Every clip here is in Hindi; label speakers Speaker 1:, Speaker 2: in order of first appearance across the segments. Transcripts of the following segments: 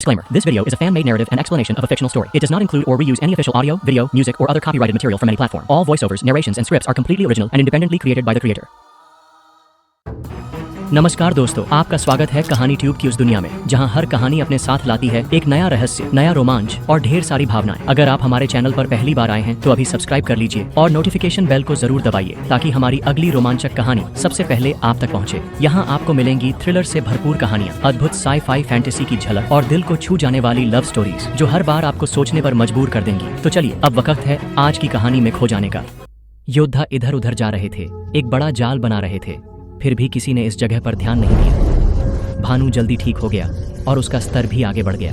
Speaker 1: Disclaimer. This video is a fan-made narrative and explanation of a fictional story. It does not include or reuse any official audio, video, music, or other copyrighted material from any platform. All voiceovers, narrations, and scripts are completely original and independently created by the creator. नमस्कार दोस्तों, आपका स्वागत है कहानी ट्यूब की उस दुनिया में जहां हर कहानी अपने साथ लाती है एक नया रहस्य, नया रोमांच और ढेर सारी भावनाएं। अगर आप हमारे चैनल पर पहली बार आए हैं तो अभी सब्सक्राइब कर लीजिए और नोटिफिकेशन बेल को जरूर दबाइए ताकि हमारी अगली रोमांचक कहानी सबसे पहले आप तक पहुंचे। यहाँ आपको मिलेंगी थ्रिलर से भरपूर कहानियाँ, अद्भुत साई-फाई फैंटेसी की झलक और दिल को छू जाने वाली लव स्टोरीज जो हर बार आपको सोचने पर मजबूर कर देंगी। तो चलिए अब वक्त है आज की कहानी में खो जाने का। योद्धा इधर उधर जा रहे थे, एक बड़ा जाल बना रहे थे, फिर भी किसी ने इस जगह पर ध्यान नहीं दिया। भानु जल्दी ठीक हो गया और उसका स्तर भी आगे बढ़ गया।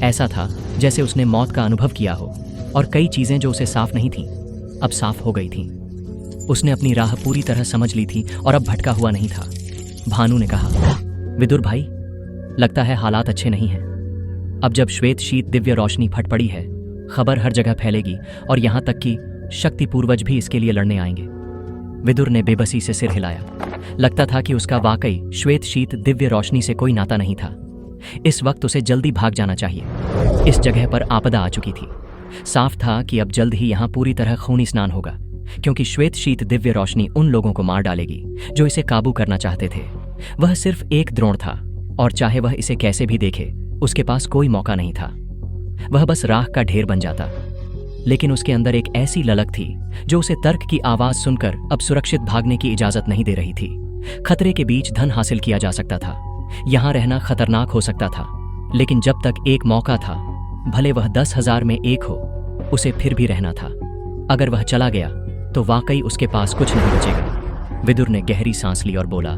Speaker 1: ऐसा था जैसे उसने मौत का अनुभव किया हो और कई चीजें जो उसे साफ नहीं थीं अब साफ हो गई थीं। उसने अपनी राह पूरी तरह समझ ली थी और अब भटका हुआ नहीं था। भानु ने कहा, विदुर भाई, लगता है हालात अच्छे नहीं हैं। अब जब श्वेत शीत दिव्य रोशनी फट पड़ी है, खबर हर जगह फैलेगी और यहाँ तक कि शक्ति पूर्वज भी इसके लिए लड़ने आएंगे। विदुर ने बेबसी से सिर हिलाया। लगता था कि उसका वाकई श्वेत शीत दिव्य रोशनी से कोई नाता नहीं था। इस वक्त उसे जल्दी भाग जाना चाहिए। इस जगह पर आपदा आ चुकी थी। साफ था कि अब जल्द ही यहाँ पूरी तरह खूनी स्नान होगा, क्योंकि श्वेत शीत दिव्य रोशनी उन लोगों को मार डालेगी जो इसे काबू करना चाहते थे। वह सिर्फ एक द्रोण था और चाहे वह इसे कैसे भी देखे, उसके पास कोई मौका नहीं था। वह बस राख का ढेर बन जाता। लेकिन उसके अंदर एक ऐसी ललक थी जो उसे तर्क की आवाज सुनकर अब सुरक्षित भागने की इजाजत नहीं दे रही थी। खतरे के बीच धन हासिल किया जा सकता था, यहाँ रहना खतरनाक हो सकता था, लेकिन जब तक एक मौका था, भले वह 10,000 में एक हो, उसे फिर भी रहना था। अगर वह चला गया तो वाकई उसके पास कुछ नहीं बचेगा। विदुर ने गहरी सांस ली और बोला,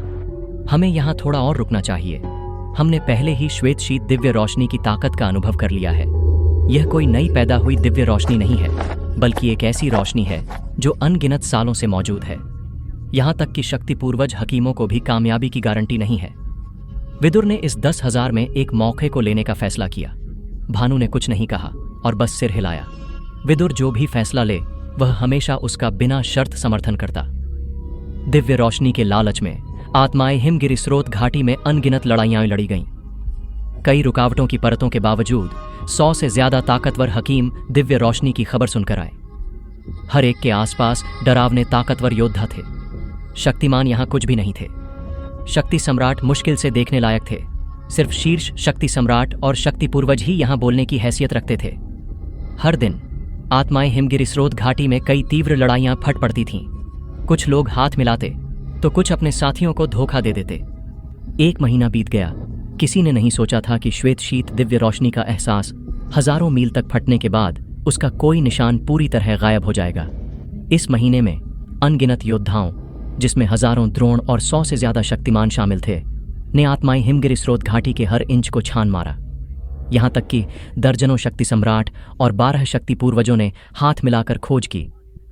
Speaker 1: हमें यहाँ थोड़ा और रुकना चाहिए। हमने पहले ही श्वेत शीत दिव्य रोशनी की ताकत का अनुभव कर लिया है। यह कोई नई पैदा हुई दिव्य रोशनी नहीं है, बल्कि एक ऐसी रोशनी है जो अनगिनत सालों से मौजूद है। यहाँ तक कि शक्ति पूर्वज हकीमों को भी कामयाबी की गारंटी नहीं है। विदुर ने इस 10,000 में एक मौके को लेने का फैसला किया। भानु ने कुछ नहीं कहा और बस सिर हिलाया। विदुर जो भी फैसला ले, वह हमेशा उसका बिना शर्त समर्थन करता। दिव्य रोशनी के लालच में आत्माएं हिमगिरी स्रोत घाटी में अनगिनत लड़ाइयां लड़ी गईं। कई रुकावटों की परतों के बावजूद 100 से ज्यादा ताकतवर हकीम दिव्य रोशनी की खबर सुनकर आए। हर एक के आसपास डरावने ताकतवर योद्धा थे। शक्तिमान यहाँ कुछ भी नहीं थे। शक्ति सम्राट मुश्किल से देखने लायक थे। सिर्फ शीर्ष शक्ति सम्राट और शक्ति पूर्वज ही यहाँ बोलने की हैसियत रखते थे। हर दिन आत्माएं हिमगिरी स्रोत घाटी में कई तीव्र लड़ाइयां फट पड़ती थीं। कुछ लोग हाथ मिलाते तो कुछ अपने साथियों को धोखा दे देते। 1 महीना बीत गया। किसी ने नहीं सोचा था कि श्वेत शीत दिव्य रोशनी का एहसास हजारों मील तक फटने के बाद उसका कोई निशान पूरी तरह गायब हो जाएगा। इस महीने में अनगिनत योद्धाओं, जिसमें हजारों द्रोण और 100 से ज्यादा शक्तिमान शामिल थे, ने आत्माएं हिमगिरी स्रोत घाटी के हर इंच को छान मारा। यहाँ तक कि दर्जनों शक्ति सम्राट और 12 शक्ति पूर्वजों ने हाथ मिलाकर खोज की,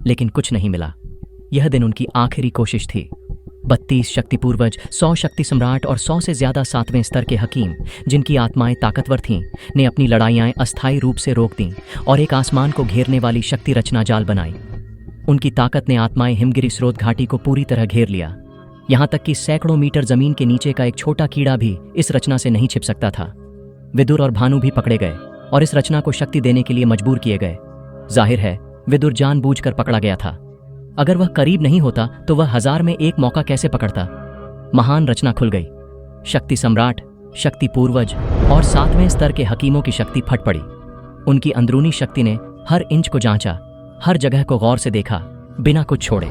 Speaker 1: लेकिन कुछ नहीं मिला। यह दिन उनकी आखिरी कोशिश थी। 32 शक्ति पूर्वज, 100 शक्ति सम्राट और 100 से ज्यादा 7वें स्तर के हकीम, जिनकी आत्माएं ताकतवर थीं, ने अपनी लड़ाइयां अस्थायी रूप से रोक दीं और एक आसमान को घेरने वाली शक्ति रचना जाल बनाई। उनकी ताकत ने आत्माएं हिमगिरी स्रोत घाटी को पूरी तरह घेर लिया। यहाँ तक कि सैकड़ों मीटर जमीन के नीचे का एक छोटा कीड़ा भी इस रचना से नहीं छिप सकता था। विदुर और भानु भी पकड़े गए और इस रचना को शक्ति देने के लिए मजबूर किए गए। जाहिर है, विदुर जानबूझकर पकड़ा गया था। अगर वह करीब नहीं होता तो वह 1000 में एक मौका कैसे पकड़ता। महान रचना खुल गई। शक्ति सम्राट, शक्ति पूर्वज और 7वें स्तर के हकीमों की शक्ति फट पड़ी। उनकी अंदरूनी शक्ति ने हर इंच को जांचा, हर जगह को गौर से देखा, बिना कुछ छोड़े।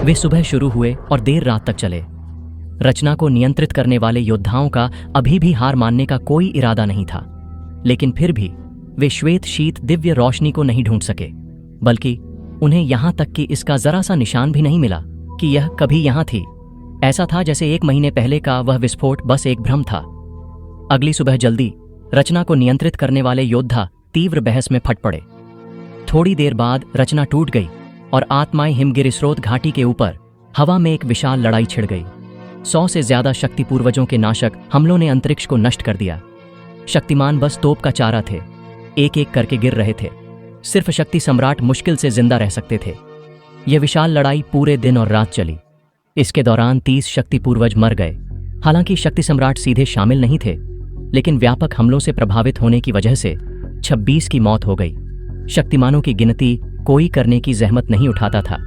Speaker 1: वे सुबह शुरू हुए और देर रात तक चले। रचना को नियंत्रित करने वाले योद्धाओं का अभी भी हार मानने का कोई इरादा नहीं था, लेकिन फिर भी वे श्वेत शीत दिव्य रोशनी को नहीं ढूंढ सके, बल्कि उन्हें यहाँ तक कि इसका जरा सा निशान भी नहीं मिला कि यह कभी यहाँ थी। ऐसा था जैसे 1 महीने पहले का वह विस्फोट बस एक भ्रम था। अगली सुबह जल्दी रचना को नियंत्रित करने वाले योद्धा तीव्र बहस में फट पड़े। थोड़ी देर बाद रचना टूट गई और आत्माएं हिमगिरी स्रोत घाटी के ऊपर हवा में एक विशाल लड़ाई छिड़ गई। 100 से ज्यादा शक्ति पूर्वजों के नाशक हमलों ने अंतरिक्ष को नष्ट कर दिया। शक्तिमान बस तोप का चारा थे, एक एक करके गिर रहे थे। सिर्फ शक्ति सम्राट मुश्किल से जिंदा रह सकते थे। यह विशाल लड़ाई पूरे दिन और रात चली। इसके दौरान 30 शक्ति पूर्वज मर गए। हालांकि शक्ति सम्राट सीधे शामिल नहीं थे, लेकिन व्यापक हमलों से प्रभावित होने की वजह से 26 की मौत हो गई। शक्तिमानों की गिनती कोई करने की जहमत नहीं उठाता था।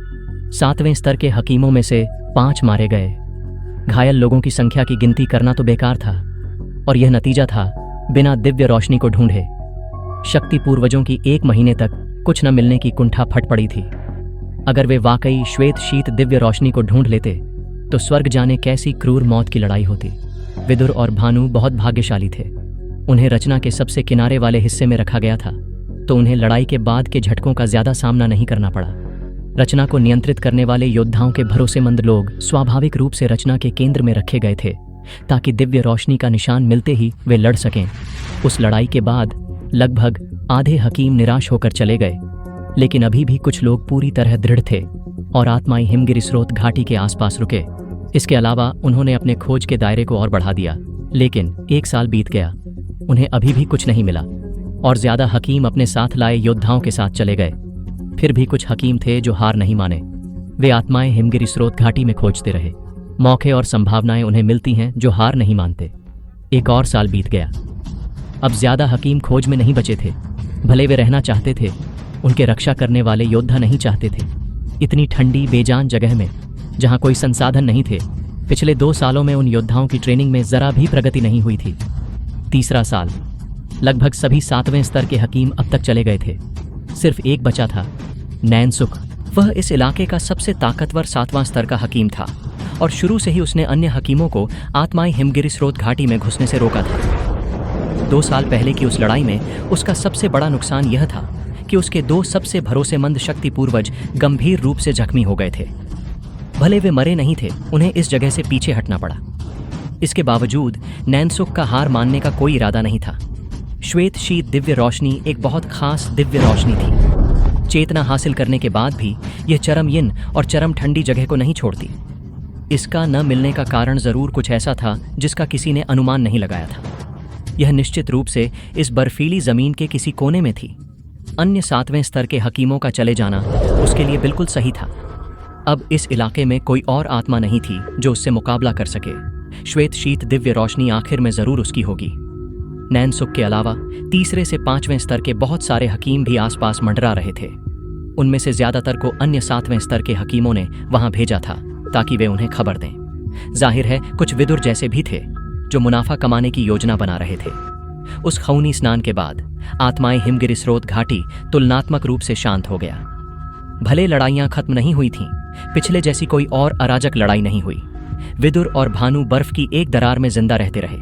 Speaker 1: 7वें स्तर के हकीमों में से 5 मारे गए। घायल लोगों की संख्या की गिनती करना तो बेकार था, और यह नतीजा था बिना दिव्य रोशनी को ढूंढे। शक्ति पूर्वजों की 1 महीने तक कुछ न मिलने की कुंठा फट पड़ी थी। अगर वे वाकई श्वेत शीत दिव्य रोशनी को ढूंढ लेते तो स्वर्ग जाने कैसी क्रूर मौत की लड़ाई होती। विदुर और भानु बहुत भाग्यशाली थे। उन्हें रचना के सबसे किनारे वाले हिस्से में रखा गया था, तो उन्हें लड़ाई के बाद के झटकों का ज्यादा सामना नहीं करना पड़ा। रचना को नियंत्रित करने वाले योद्धाओं के भरोसेमंद लोग स्वाभाविक रूप से रचना के केंद्र में रखे गए थे, ताकि दिव्य रोशनी का निशान मिलते ही वे लड़ सकें। उस लड़ाई के बाद लगभग आधे हकीम निराश होकर चले गए, लेकिन अभी भी कुछ लोग पूरी तरह दृढ़ थे और आत्माई हिमगिरी स्रोत घाटी के आसपास रुके। इसके अलावा उन्होंने अपने खोज के दायरे को और बढ़ा दिया, लेकिन 1 साल बीत गया, उन्हें अभी भी कुछ नहीं मिला और ज्यादा हकीम अपने साथ लाए योद्धाओं के साथ चले गए। फिर भी कुछ हकीम थे जो हार नहीं माने। वे आत्माएं हिमगिरी स्रोत घाटी में खोजते रहे। मौके और संभावनाएं उन्हें मिलती हैं जो हार नहीं मानते। 1 और साल बीत गया। अब ज्यादा हकीम खोज में नहीं बचे थे। भले वे रहना चाहते थे, उनके रक्षा करने वाले योद्धा नहीं चाहते थे। इतनी ठंडी बेजान जगह में जहां कोई संसाधन नहीं थे, पिछले 2 सालों में उन योद्धाओं की ट्रेनिंग में जरा भी प्रगति नहीं हुई थी। 3रा साल। लगभग सभी 7वें स्तर के हकीम अब तक चले गए थे। सिर्फ एक बचा था, नैनसुख। वह इस इलाके का सबसे ताकतवर 7वां स्तर का हकीम था और शुरू से ही उसने अन्य हकीमों को आत्माई हिमगिरी स्रोत घाटी में घुसने से रोका था। 2 साल पहले की उस लड़ाई में उसका सबसे बड़ा नुकसान यह था कि उसके 2 सबसे भरोसेमंद शक्ति पूर्वज गंभीर रूप से जख्मी हो गए थे। भले वे मरे नहीं थे, उन्हें इस जगह से पीछे हटना पड़ा। इसके बावजूद नैनसुख का हार मानने का कोई इरादा नहीं था। श्वेत शीत दिव्य रोशनी एक बहुत खास दिव्य रोशनी थी। चेतना हासिल करने के बाद भी यह चरम यिन और चरम ठंडी जगह को नहीं छोड़ती। इसका न मिलने का कारण जरूर कुछ ऐसा था जिसका किसी ने अनुमान नहीं लगाया था। यह निश्चित रूप से इस बर्फीली जमीन के किसी कोने में थी। अन्य 7वें स्तर के हकीमों का चले जाना उसके लिए बिल्कुल सही था। अब इस इलाके में कोई और आत्मा नहीं थी जो उससे मुकाबला कर सके। श्वेत शीत दिव्य रोशनी आखिर में जरूर उसकी होगी। नैनसुख के अलावा 3रे से 5वें स्तर के बहुत सारे हकीम भी आसपास मंडरा रहे थे। उनमें से ज्यादातर को अन्य 7वें स्तर के हकीमों ने वहां भेजा था ताकि वे उन्हें खबर दें। जाहिर है कुछ विदुर जैसे भी थे जो मुनाफा कमाने की योजना बना रहे थे। उस खौनी स्नान के बाद आत्माएं हिमगिरी स्रोत घाटी तुलनात्मक रूप से शांत हो गया। भले लड़ाइयां खत्म नहीं हुई थीं, पिछले जैसी कोई और अराजक लड़ाई नहीं हुई। विदुर और भानु बर्फ की एक दरार में जिंदा रहते रहे।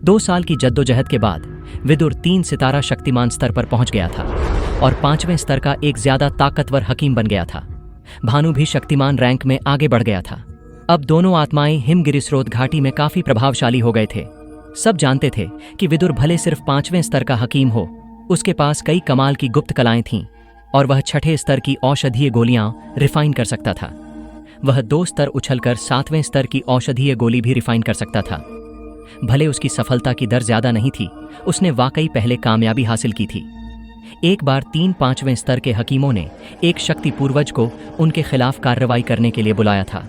Speaker 1: 2 साल की जद्दोजहद के बाद विदुर 3 सितारा शक्तिमान स्तर पर पहुंच गया था और 5वें स्तर का एक ज्यादा ताकतवर हकीम बन गया था। भानु भी शक्तिमान रैंक में आगे बढ़ गया था। अब दोनों आत्माएं हिमगिरी स्रोत घाटी में काफी प्रभावशाली हो गए थे। सब जानते थे कि विदुर भले सिर्फ 5वें स्तर का हकीम हो, उसके पास कई कमाल की गुप्त कलाएं थीं और वह 6ठे स्तर की औषधीय गोलियां रिफाइन कर सकता था। वह 2 स्तर उछलकर 7वें स्तर की औषधीय गोली भी रिफाइन कर सकता था। भले उसकी सफलता की दर ज्यादा नहीं थी, उसने वाकई पहले कामयाबी हासिल की थी। एक बार 3 5वें स्तर के हकीमों ने एक शक्ति पूर्वज को उनके खिलाफ कार्रवाई करने के लिए बुलाया था।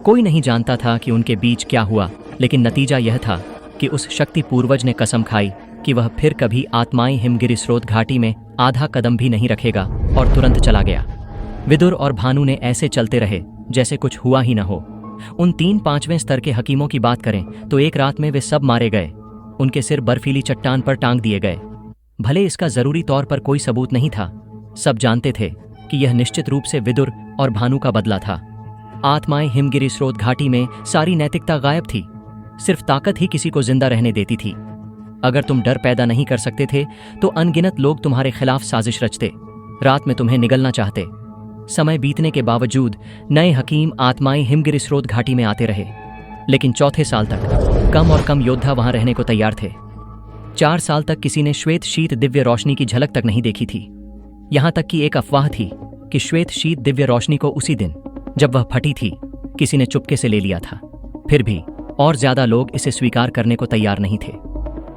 Speaker 1: कोई नहीं जानता था कि उनके बीच क्या हुआ, लेकिन नतीजा यह था कि उस शक्ति पूर्वज ने कसम खाई कि वह फिर कभी आत्माएं हिमगिरी स्रोत घाटी में आधा कदम भी नहीं रखेगा और तुरंत चला गया। विदुर और भानु ने ऐसे चलते रहे जैसे कुछ हुआ ही न हो। उन 3 5वें स्तर के हकीमों की बात करें तो एक रात में वे सब मारे गए। उनके सिर बर्फीली चट्टान पर टांग दिए गए। भले इसका जरूरी तौर पर कोई सबूत नहीं था, सब जानते थे कि यह निश्चित रूप से विदुर और भानु का बदला था। आत्माएं हिमगिरी स्रोत घाटी में सारी नैतिकता गायब थी। सिर्फ ताकत ही किसी को जिंदा रहने देती थी। अगर तुम डर पैदा नहीं कर सकते थे तो अनगिनत लोग तुम्हारे खिलाफ साजिश रचते, रात में तुम्हें निगलना चाहते। समय बीतने के बावजूद नए हकीम आत्माएं हिमगिरी स्रोत घाटी में आते रहे, लेकिन 4थे साल तक कम और कम योद्धा वहां रहने को तैयार थे। 4 साल तक किसी ने श्वेत शीत दिव्य रोशनी की झलक तक नहीं देखी थी। यहां तक कि एक अफवाह थी कि श्वेत शीत दिव्य रोशनी को उसी दिन जब वह फटी थी किसी ने चुपके से ले लिया था। फिर भी और ज्यादा लोग इसे स्वीकार करने को तैयार नहीं थे।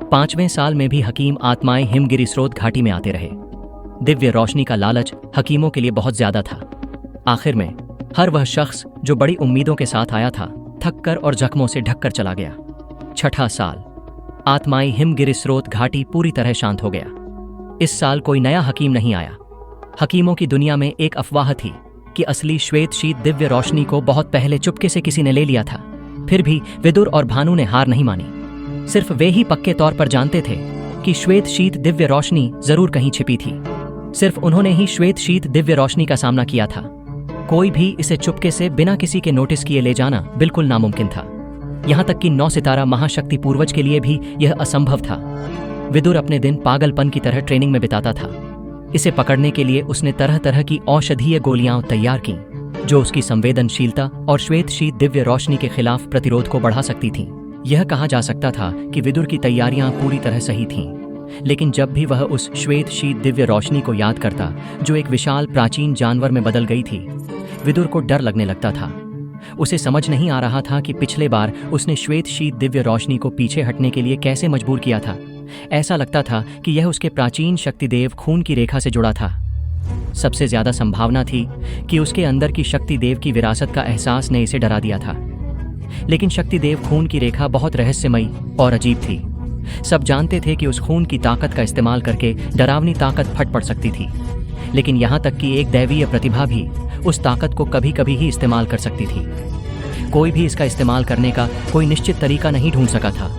Speaker 1: 5वें साल में भी हकीम आत्माएं हिमगिरी स्रोत घाटी में आते रहे। दिव्य रोशनी का लालच हकीमों के लिए बहुत ज्यादा था। आखिर में हर वह शख्स जो बड़ी उम्मीदों के साथ आया था थक कर और जख्मों से ढककर चला गया। 6ठा साल। आत्माई हिमगिरि स्रोत घाटी पूरी तरह शांत हो गया। इस साल कोई नया हकीम नहीं आया। हकीमों की दुनिया में एक अफवाह थी कि असली श्वेत शीत दिव्य रोशनी को बहुत पहले चुपके से किसी ने ले लिया था। फिर भी विदुर और भानु ने हार नहीं मानी। सिर्फ वे ही पक्के तौर पर जानते थे कि श्वेत शीत दिव्य रोशनी जरूर कहीं छिपी थी। सिर्फ उन्होंने ही श्वेत शीत दिव्य रोशनी का सामना किया था। कोई भी इसे चुपके से बिना किसी के नोटिस किए ले जाना बिल्कुल नामुमकिन था। यहाँ तक कि 9 सितारा महाशक्ति पूर्वज के लिए भी यह असंभव था। विदुर अपने दिन पागलपन की तरह ट्रेनिंग में बिताता था। इसे पकड़ने के लिए उसने तरह तरह की औषधीय गोलियां तैयार की जो उसकी संवेदनशीलता और श्वेत शीत दिव्य रोशनी के खिलाफ प्रतिरोध को बढ़ा सकती थीं। यह कहा जा सकता था कि विदुर की तैयारियां पूरी तरह सही थीं, लेकिन जब भी वह उस श्वेत शीत दिव्य रोशनी को याद करता जो एक विशाल प्राचीन जानवर में बदल गई थी, विदुर को डर लगने लगता था। उसे समझ नहीं आ रहा था कि पिछले बार उसने श्वेत शीत दिव्य रोशनी को पीछे हटने के लिए कैसे मजबूर किया था। ऐसा लगता था कि यह उसके प्राचीन शक्तिदेव खून की रेखा से जुड़ा था। सबसे ज्यादा संभावना थी कि उसके अंदर की शक्तिदेव की विरासत का एहसास ने इसे डरा दिया था। लेकिन शक्तिदेव खून की रेखा बहुत रहस्यमयी और अजीब थी। सब जानते थे कि उस खून की ताकत का इस्तेमाल करके डरावनी ताकत फट पड़ सकती थी, लेकिन यहाँ तक कि एक दैवीय प्रतिभा भी उस ताकत को कभी कभी ही इस्तेमाल कर सकती थी। कोई भी इसका इस्तेमाल करने का कोई निश्चित तरीका नहीं ढूंढ सका था,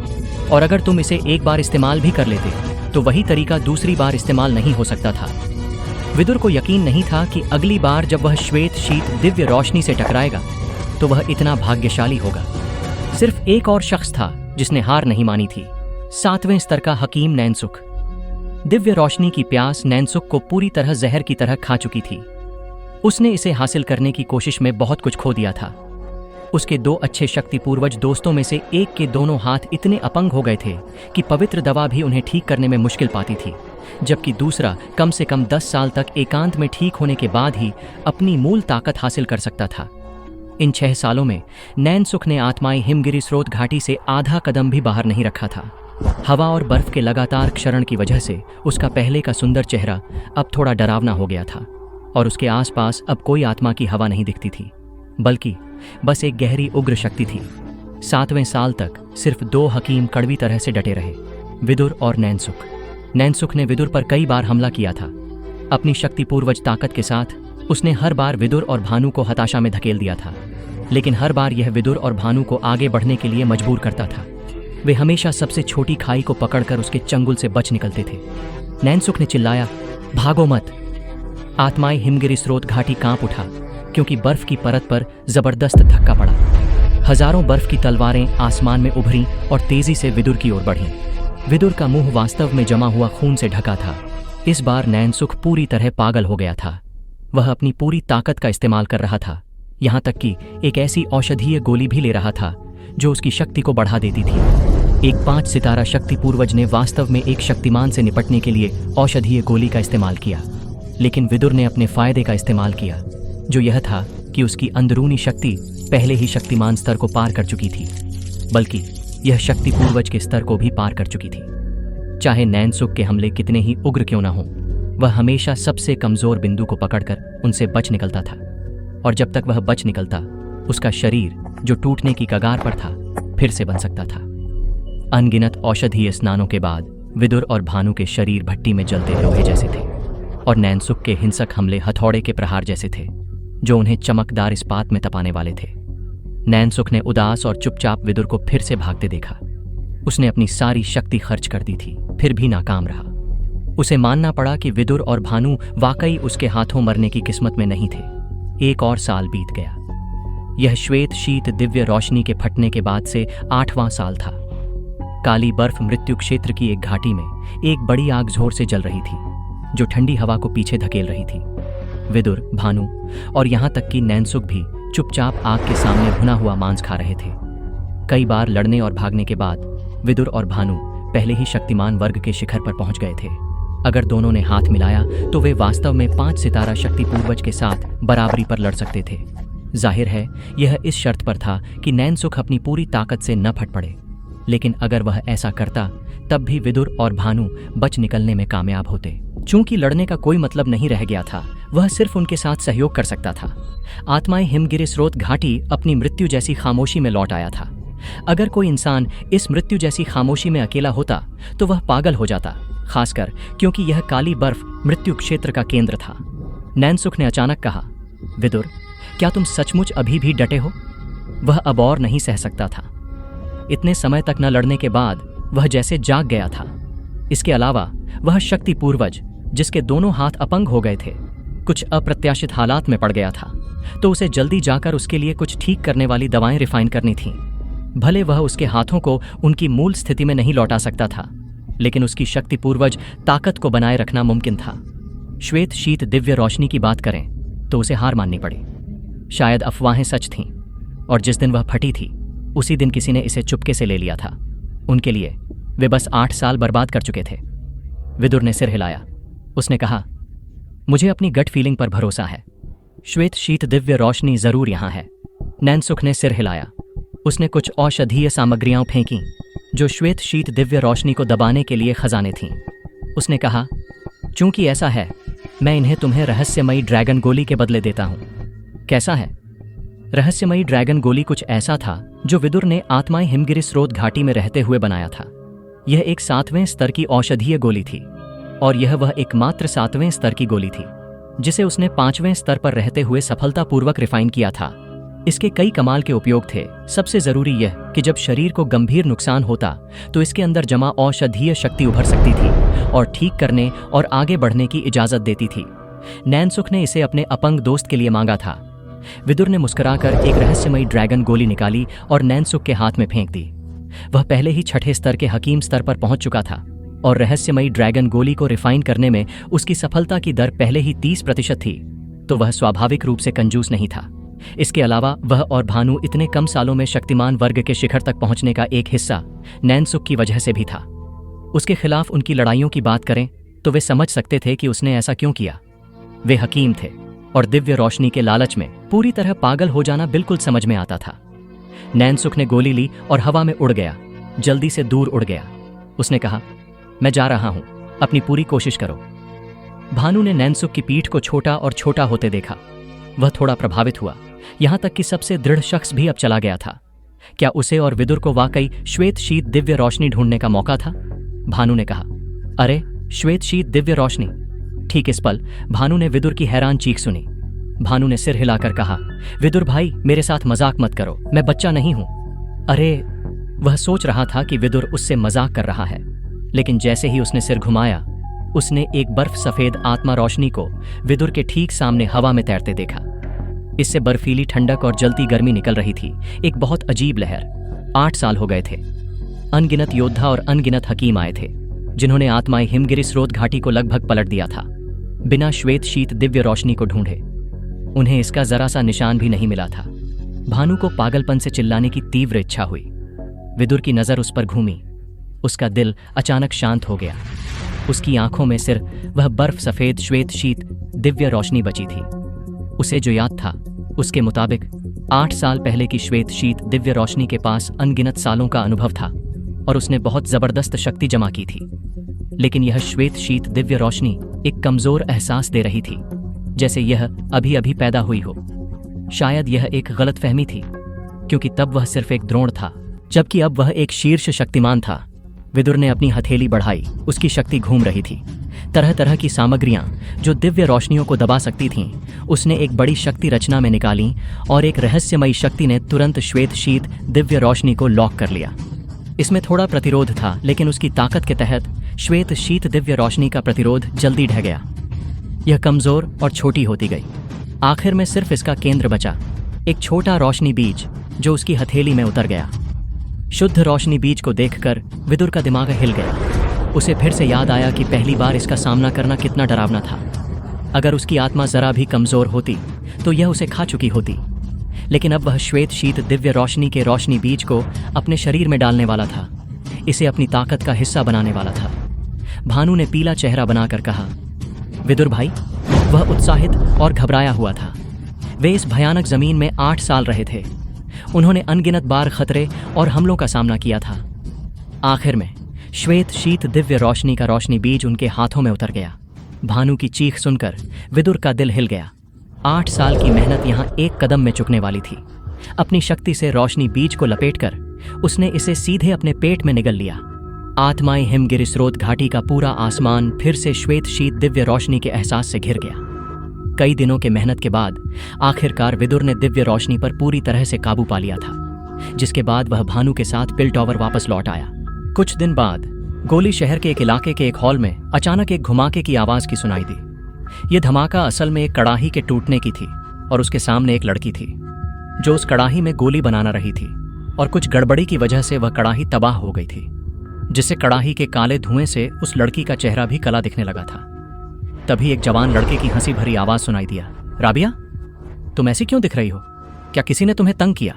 Speaker 1: और अगर तुम इसे एक बार इस्तेमाल भी कर लेते तो वही तरीका दूसरी बार इस्तेमाल नहीं हो सकता था। विदुर को यकीन नहीं था कि अगली बार जब वह श्वेत शीत दिव्य रोशनी से टकराएगा तो वह इतना भाग्यशाली होगा। सिर्फ एक और शख्स था जिसने हार नहीं मानी थी, 7वें स्तर का हकीम नैनसुख। दिव्य रोशनी की प्यास नैनसुख को पूरी तरह जहर की तरह खा चुकी थी। उसने इसे हासिल करने की कोशिश में बहुत कुछ खो दिया था। उसके 2 अच्छे शक्ति पूर्वज दोस्तों में से एक के दोनों हाथ इतने अपंग हो गए थे कि पवित्र दवा भी उन्हें ठीक करने में मुश्किल पाती थी, जबकि दूसरा कम से कम 10 साल तक एकांत में ठीक होने के बाद ही अपनी मूल ताकत हासिल कर सकता था। इन 6 सालों में नैनसुख ने आत्माई हिमगिरि स्रोत घाटी से आधा कदम भी बाहर नहीं रखा था। हवा और बर्फ के लगातार क्षरण की वजह से उसका पहले का सुंदर चेहरा अब थोड़ा डरावना हो गया था, और उसके आसपास अब कोई आत्मा की हवा नहीं दिखती थी, बल्कि बस एक गहरी उग्र शक्ति थी। 7वें साल तक सिर्फ 2 हकीम कड़वी तरह से डटे रहे, विदुर और नैनसुख। नैनसुख ने विदुर पर कई बार हमला किया था। अपनी शक्ति पूर्वज ताकत के साथ उसने हर बार विदुर और भानु को हताशा में धकेल दिया था, लेकिन हर बार यह विदुर और भानु को आगे बढ़ने के लिए मजबूर करता था। वे हमेशा सबसे छोटी खाई को पकड़कर उसके चंगुल से बच निकलते थे। नैनसुख ने चिल्लाया, भागो मत। आत्माई हिमगिरि स्रोत घाटी कांप उठा क्योंकि बर्फ की परत पर जबरदस्त धक्का पड़ा। हजारों बर्फ की तलवारें आसमान में उभरी और तेजी से विदुर की ओर बढ़ीं। विदुर का मुंह वास्तव में जमा हुआ खून से ढका था। इस बार नैनसुख पूरी तरह पागल हो गया था। वह अपनी पूरी ताकत का इस्तेमाल कर रहा था, यहाँ तक कि एक ऐसी औषधीय गोली भी ले रहा था जो उसकी शक्ति को बढ़ा देती थी। एक 5 सितारा शक्ति पूर्वज ने वास्तव में एक शक्तिमान से निपटने के लिए औषधीय गोली का इस्तेमाल किया, लेकिन विदुर ने अपने फायदे का इस्तेमाल किया, जो यह था कि उसकी अंदरूनी शक्ति पहले ही शक्तिमान स्तर को पार कर चुकी थी, बल्कि यह शक्ति पूर्वज के स्तर को भी पार कर चुकी थी। चाहे नैनसुख के हमले कितने ही उग्र क्यों न हों, वह हमेशा सबसे कमजोर बिंदु को पकड़कर उनसे बच निकलता था, और जब तक वह बच निकलता उसका शरीर जो टूटने की कगार पर था फिर से बन सकता था। अनगिनत औषधीय स्नानों के बाद विदुर और भानु के शरीर भट्टी में जलते लोहे जैसे थे, और नैनसुख के हिंसक हमले हथौड़े के प्रहार जैसे थे जो उन्हें चमकदार इस्पात में तपाने वाले थे। नैनसुख ने उदास और चुपचाप विदुर को फिर से भागते देखा। उसने अपनी सारी शक्ति खर्च कर दी थी, फिर भी नाकाम रहा। उसे मानना पड़ा कि विदुर और भानु वाकई उसके हाथों मरने की किस्मत में नहीं थे। 1 और साल बीत गया। यह श्वेत शीत दिव्य रोशनी के फटने के बाद से 8वां साल था। काली बर्फ मृत्यु क्षेत्र की एक घाटी में एक बड़ी आग जोर से जल रही थी, जो ठंडी हवा को पीछे धकेल रही थी। विदुर, भानु और यहाँ तक कि नैनसुख भी चुपचाप आग के सामने भुना हुआ मांस खा रहे थे। कई बार लड़ने और भागने के बाद विदुर और भानु पहले ही शक्तिमान वर्ग के शिखर पर पहुंच गए थे। अगर दोनों ने हाथ मिलाया तो वे वास्तव में 5 सितारा शक्ति पूर्वज के साथ बराबरी पर लड़ सकते थे। जाहिर है यह इस शर्त पर था कि नैनसुख अपनी पूरी ताकत से न फट पड़े, लेकिन अगर वह ऐसा करता तब भी विदुर और भानु बच निकलने में कामयाब होते। चूंकि लड़ने का कोई मतलब नहीं रह गया था, वह सिर्फ उनके साथ सहयोग कर सकता था। आत्माएं हिमगिरि स्रोत घाटी अपनी मृत्यु जैसी खामोशी में लौट आया था। अगर कोई इंसान इस मृत्यु जैसी खामोशी में अकेला होता तो वह पागल हो जाता, खासकर क्योंकि यह काली बर्फ मृत्यु क्षेत्र का केंद्र था। नैनसुख ने अचानक कहा, विदुर, क्या तुम सचमुच अभी भी डटे हो? वह अब और नहीं सह सकता था। इतने समय तक न लड़ने के बाद वह जैसे जाग गया था। इसके अलावा वह शक्ति पूर्वज, जिसके दोनों हाथ अपंग हो गए थे, कुछ अप्रत्याशित हालात में पड़ गया था, तो उसे जल्दी जाकर उसके लिए कुछ ठीक करने वाली दवाएं रिफाइन करनी थीं। भले वह उसके हाथों को उनकी मूल स्थिति में नहीं लौटा सकता था, लेकिन उसकी शक्ति पूर्वज ताकत को बनाए रखना मुमकिन था। श्वेत शीत दिव्य रोशनी की बात करें तो उसे हार माननी पड़ी। शायद अफवाहें सच थीं, और जिस दिन वह फटी थी उसी दिन किसी ने इसे चुपके से ले लिया था। उनके लिए वे बस 8 साल बर्बाद कर चुके थे। विदुर ने सिर हिलाया। उसने कहा, मुझे अपनी गट फीलिंग पर भरोसा है। श्वेत शीत दिव्य रोशनी जरूर यहां है। नैनसुख ने सिर हिलाया। उसने कुछ औषधीय सामग्रियां फेंकी जो श्वेत शीत दिव्य रोशनी को दबाने के लिए खजाने थीं। उसने कहा, चूंकि ऐसा है, मैं इन्हें तुम्हें रहस्यमयी ड्रैगन गोली के बदले देता हूं। कैसा है? रहस्यमयी ड्रैगन गोली कुछ ऐसा था जो विदुर ने आत्माएं हिमगिरी स्रोत घाटी में रहते हुए बनाया था। यह एक 7वें स्तर की औषधीय गोली थी, और यह वह एकमात्र 7वें स्तर की गोली थी जिसे उसने 5वें स्तर पर रहते हुए सफलतापूर्वक रिफाइन किया था। इसके कई कमाल के उपयोग थे। सबसे जरूरी यह कि जब शरीर को गंभीर नुकसान होता तो इसके अंदर जमा औषधीय शक्ति उभर सकती थी और ठीक करने और आगे बढ़ने की इजाजत देती थी। नैनसुख ने इसे अपने अपंग दोस्त के लिए मांगा था। विदुर ने मुस्कुराकर एक रहस्यमयी ड्रैगन गोली निकाली और नैनसुख के हाथ में फेंक दी। वह पहले ही 6ठे स्तर के हकीम स्तर पर पहुंच चुका था, और रहस्यमयी ड्रैगन गोली को रिफाइन करने में उसकी सफलता की दर पहले ही 30% थी, तो वह स्वाभाविक रूप से कंजूस नहीं था। इसके अलावा वह और भानु इतने कम सालों में शक्तिमान वर्ग के शिखर तक पहुंचने का एक हिस्सा नैनसुख की वजह से भी था। उसके खिलाफ उनकी लड़ाइयों की बात करें तो वे समझ सकते थे कि उसने ऐसा क्यों किया। वे हकीम थे, और दिव्य रोशनी के लालच में पूरी तरह पागल हो जाना बिल्कुल समझ में आता था। नैनसुख ने गोली ली और हवा में उड़ गया, जल्दी से दूर उड़ गया। उसने कहा, मैं जा रहा हूं, अपनी पूरी कोशिश करो। भानु ने नैनसुख की पीठ को छोटा और छोटा होते देखा। वह थोड़ा प्रभावित हुआ, यहां तक कि सबसे दृढ़ शख्स भी अब चला गया था। क्या उसे और विदुर को वाकई श्वेत शीत दिव्य रोशनी ढूंढने का मौका था? भानु ने कहा, अरे श्वेत शीत दिव्य रोशनी। ठीक इस पल भानु ने विदुर की हैरान चीख सुनी। भानु ने सिर हिलाकर कहा, विदुर भाई, मेरे साथ मजाक मत करो, मैं बच्चा नहीं हूं। अरे, वह सोच रहा था कि विदुर उससे मजाक कर रहा है, लेकिन जैसे ही उसने सिर घुमाया, उसने एक बर्फ सफेद आत्मा रोशनी को विदुर के ठीक सामने हवा में तैरते देखा। इससे बर्फीली ठंडक और जलती गर्मी निकल रही थी, एक बहुत अजीब लहर। 8 साल हो गए थे। अनगिनत योद्धा और अनगिनत हकीम आए थे जिन्होंने आत्माएं हिमगिरी स्रोत घाटी को लगभग पलट दिया था, बिना श्वेत शीत दिव्य रोशनी को ढूंढे। उन्हें इसका जरा सा निशान भी नहीं मिला था। भानु को पागलपन से चिल्लाने की तीव्र इच्छा हुई। विदुर की नजर उस पर घूमी। उसका दिल अचानक शांत हो गया। उसकी आंखों में सिर्फ वह बर्फ सफेद श्वेत शीत दिव्य रोशनी बची थी। उसे जो याद था उसके मुताबिक 8 साल पहले की श्वेत शीत दिव्य रोशनी के पास अनगिनत सालों का अनुभव था, और उसने बहुत जबरदस्त शक्ति जमा की थी। लेकिन यह श्वेत शीत दिव्य रोशनी एक कमजोर एहसास दे रही थी, जैसे यह अभी अभी पैदा हुई हो। शायद यह एक गलतफहमी थी, क्योंकि तब वह सिर्फ एक द्रोण था, जबकि अब वह एक शीर्ष शक्तिमान था। विदुर ने अपनी हथेली बढ़ाई। उसकी शक्ति घूम रही थी। तरह तरह की सामग्रियां जो दिव्य रोशनियों को दबा सकती थीं, उसने एक बड़ी शक्ति रचना में निकाली, और एक रहस्यमयी शक्ति ने तुरंत श्वेत शीत दिव्य रोशनी को लॉक कर लिया। इसमें थोड़ा प्रतिरोध था, लेकिन उसकी ताकत के तहत श्वेत शीत दिव्य रोशनी का प्रतिरोध जल्दी ढह गया। यह कमजोर और छोटी होती गई। आखिर में सिर्फ इसका केंद्र बचा, एक छोटा रोशनी बीज जो उसकी हथेली में उतर गया। शुद्ध रोशनी बीज को देखकर विदुर का दिमाग हिल गया। उसे फिर से याद आया कि पहली बार इसका सामना करना कितना डरावना था। अगर उसकी आत्मा जरा भी कमजोर होती तो यह उसे खा चुकी होती, लेकिन अब वह श्वेत शीत दिव्य रोशनी के रोशनी बीज को अपने शरीर में डालने वाला था, इसे अपनी ताकत का हिस्सा बनाने वाला था। भानु ने पीला चेहरा बनाकर कहा, विदुर भाई। वह उत्साहित और घबराया हुआ था। वे इस भयानक जमीन में 8 साल रहे थे। उन्होंने अनगिनत बार खतरे और हमलों का सामना किया था। आखिर में श्वेत शीत दिव्य रोशनी का रोशनी बीज उनके हाथों में उतर गया। भानु की चीख सुनकर विदुर का दिल हिल गया। 8 साल की मेहनत यहाँ एक कदम में चुकने वाली थी। अपनी शक्ति से रोशनी बीज को लपेटकर उसने इसे सीधे अपने पेट में निगल लिया। आत्माएं हिमगिरी स्रोत घाटी का पूरा आसमान फिर से श्वेत शीत दिव्य रोशनी के एहसास से घिर गया। कई दिनों के मेहनत के बाद आखिरकार विदुर ने दिव्य रोशनी पर पूरी तरह से काबू पा लिया था, जिसके बाद वह भानु के साथ पिलटॉवर वापस लौट आया। कुछ दिन बाद गोली शहर के एक इलाके के एक हॉल में अचानक एक धमाके की आवाज की सुनाई दी। यह धमाका असल में एक कड़ाही के टूटने की थी और उसके सामने एक लड़की थी जो उस कड़ाही में गोली बनाना रही थी, और कुछ गड़बड़ी की वजह से वह कड़ाही तबाह हो गई थी, जिससे कड़ाही के काले धुएं से उस लड़की का चेहरा भी काला दिखने लगा था। तभी एक जवान लड़के की हंसी भरी आवाज सुनाई दिया, राबिया, तुम ऐसी क्यों दिख रही हो? क्या किसी ने तुम्हें तंग किया?